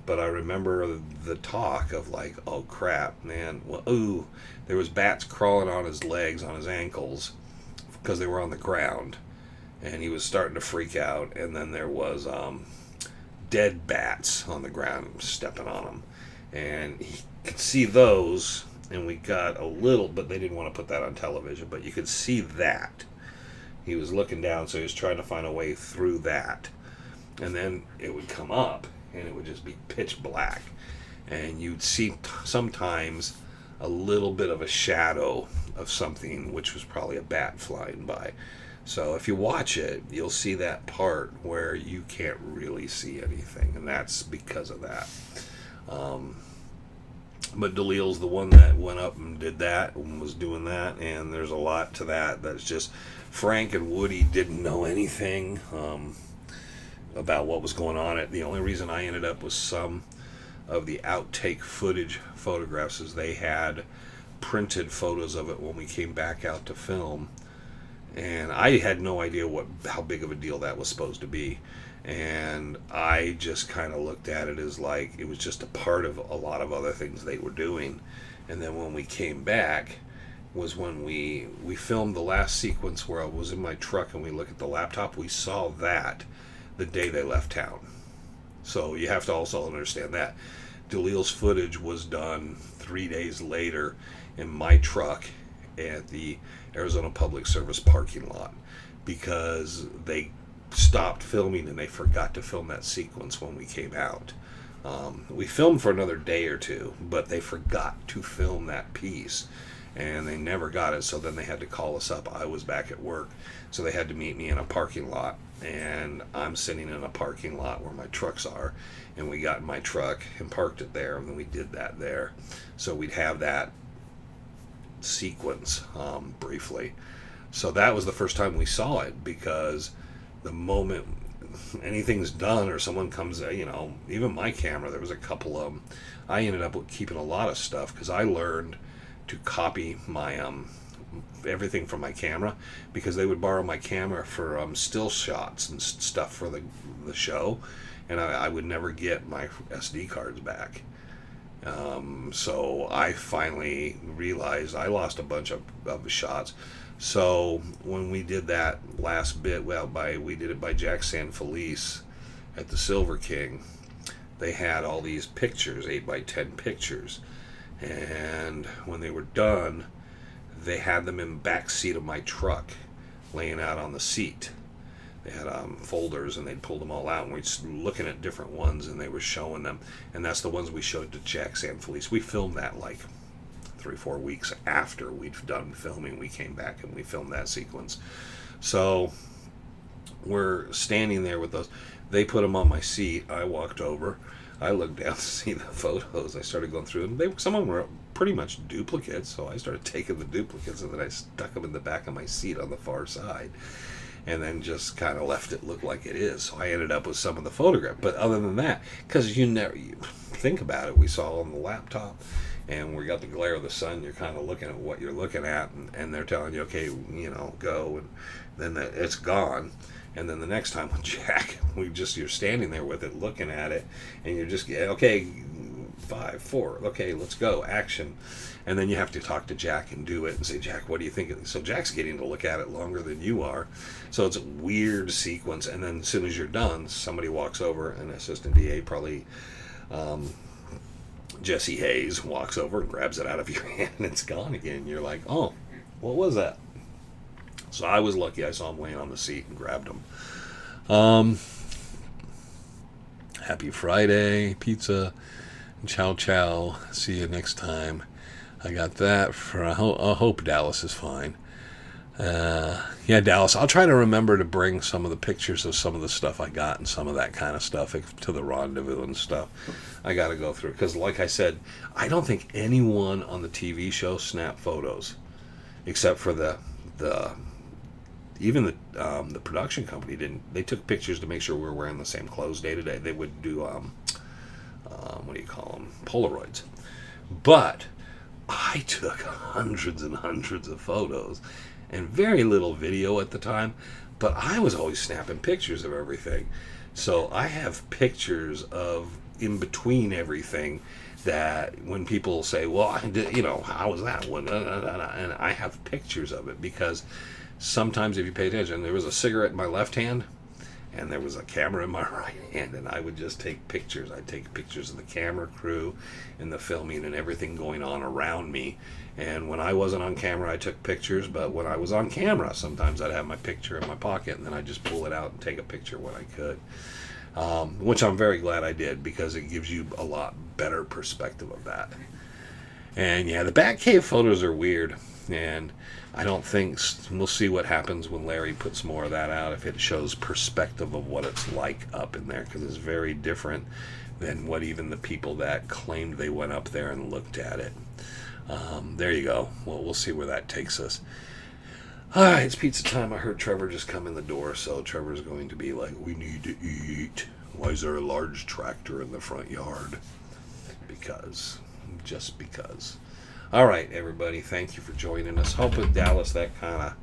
B: But I remember the talk of like, oh crap, man. Well, ooh, there was bats crawling on his legs, on his ankles, because they were on the ground. And he was starting to freak out. And then there was dead bats on the ground stepping on him. And he could see those. And we got a little, but they didn't want to put that on television. But you could see that. He was looking down, so he was trying to find a way through that. And then it would come up. And it would just be pitch black, and you'd see sometimes a little bit of a shadow of something, which was probably a bat flying by. So if you watch it, you'll see that part where you can't really see anything, and that's because of that. But DeLille's the one that went up and did that and was doing that, and there's a lot to that. That's just Frank and Woody didn't know anything about what was going on. The only reason I ended up with some of the outtake footage photographs is they had printed photos of it when we came back out to film, and I had no idea how big of a deal that was supposed to be, and I just kind of looked at it as like it was just a part of a lot of other things they were doing. And then when we came back was when we filmed the last sequence where I was in my truck and we look at the laptop. We saw that the day they left town. So you have to also understand that DeLille's footage was done 3 days later in my truck at the Arizona Public Service parking lot because they stopped filming and they forgot to film that sequence when we came out. We filmed for another day or two, but they forgot to film that piece and they never got it. So then they had to call us up. I was back at work, so they had to meet me in a parking lot. And I'm sitting in a parking lot where my trucks are, and we got in my truck and parked it there, and then we did that there. So we'd have that sequence briefly. So that was the first time we saw it, because the moment anything's done or someone comes, even my camera, there was a couple of them. I ended up keeping a lot of stuff because I learned to copy my everything from my camera, because they would borrow my camera for still shots and stuff for the show, and I would never get my SD cards back. So I finally realized I lost a bunch of shots. So when we did that last bit, we did it by Jack San Felice at the Silver King. They had all these pictures, 8x10 pictures, and when they were done, they had them in the back seat of my truck, laying out on the seat. They had folders, and they'd pulled them all out, and we're looking at different ones, and they were showing them, and that's the ones we showed to Jack San Felice. We filmed that like 3-4 weeks after we'd done filming. We came back and we filmed that sequence. So we're standing there with those. They put them on my seat. I walked over. I looked down to see the photos. I started going through them. Some of them were pretty much duplicates, so I started taking the duplicates, and then I stuck them in the back of my seat on the far side, and then just kind of left it look like it is. So I ended up with some of the photograph. But other than that, because you think about it, we saw on the laptop, and we got the glare of the sun. You're kind of looking at what you're looking at, and they're telling you, okay, go, and then it's gone. And then the next time with Jack, you're standing there with it, looking at it, and you're just, okay, 5, 4, okay, let's go, action. And then you have to talk to Jack and do it and say, Jack, what do you think? So Jack's getting to look at it longer than you are. So it's a weird sequence. And then as soon as you're done, somebody walks over, an assistant DA, probably Jesse Hayes, walks over and grabs it out of your hand, and it's gone again. You're like, oh, what was that? So I was lucky. I saw him laying on the seat and grabbed him. Happy Friday, pizza, and chow chow. See you next time. I got that for. I hope Dallas is fine. Yeah, Dallas. I'll try to remember to bring some of the pictures of some of the stuff I got and some of that kind of stuff to the rendezvous and stuff. I got to go through, because, like I said, I don't think anyone on the TV show snapped photos, except for even the production company didn't. They took pictures to make sure we were wearing the same clothes day to day. They would do what do you call them? Polaroids. But I took hundreds and hundreds of photos and very little video at the time. But I was always snapping pictures of everything. So I have pictures of in between everything, that when people say, well, how was that one? And I have pictures of it, because sometimes if you pay attention, there was a cigarette in my left hand and there was a camera in my right hand, and I would just take pictures. I'd take pictures of the camera crew and the filming and everything going on around me. And when I wasn't on camera, I took pictures, but when I was on camera, sometimes I'd have my picture in my pocket, and then I'd just pull it out and take a picture when I could. Which I'm very glad I did, because it gives you a lot better perspective of that. And yeah, the Batcave photos are weird, and I don't think, we'll see what happens when Larry puts more of that out, if it shows perspective of what it's like up in there, because it's very different than what even the people that claimed they went up there and looked at it. There you go. Well, we'll see where that takes us. Alright, it's pizza time. I heard Trevor just come in the door, so Trevor's going to be like, we need to eat. Why is there a large tractor in the front yard? Just because. Alright, everybody, thank you for joining us. Hope with Dallas that kind of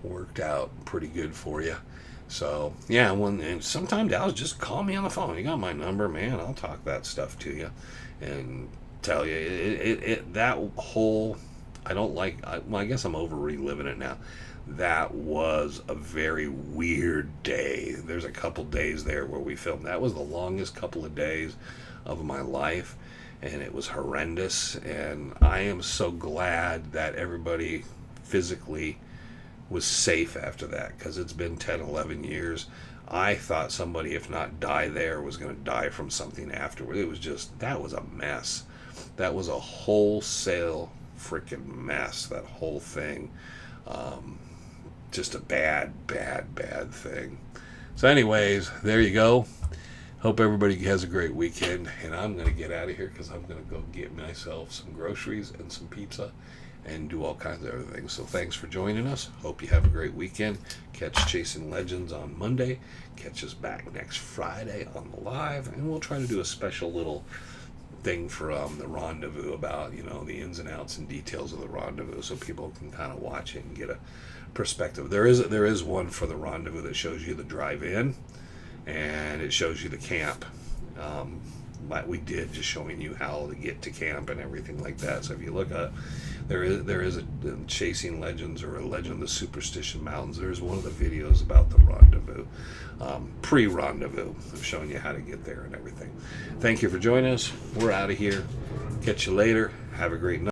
B: worked out pretty good for you. So, yeah, and sometime Dallas, just call me on the phone. You got my number, man. I'll talk that stuff to you and tell you. That whole, I don't like, I guess I'm over reliving it now. That was a very weird day. There's a couple days there where we filmed. That was the longest couple of days of my life, and it was horrendous. And I am so glad that everybody physically was safe after that, because it's been 10, 11 years. I thought somebody, if not die there, was going to die from something afterward. It was just, that was a mess. That was a wholesale freaking mess, that whole thing. Just a bad thing. So anyways, there you go. Hope everybody has a great weekend, and I'm going to get out of here, because I'm going to go get myself some groceries and some pizza,
A: and do all kinds of other things. So thanks for joining us. Hope you have a great weekend. Catch Chasing Legends on Monday. Catch us back next Friday on the live, and we'll try to do a special little thing for the rendezvous about, you know, the ins and outs and details of the rendezvous, so people can kind of watch it and get a perspective. There is one for the rendezvous that shows you the drive-in, and it shows you the camp. Like we did, just showing you how to get to camp and everything like that. So if you look at, there is a Chasing Legends or a Legend of the Superstition Mountains. There's one of the videos about the rendezvous, pre-rendezvous, of showing you how to get there and everything. Thank you for joining us. We're out of here. Catch you later. Have a great night.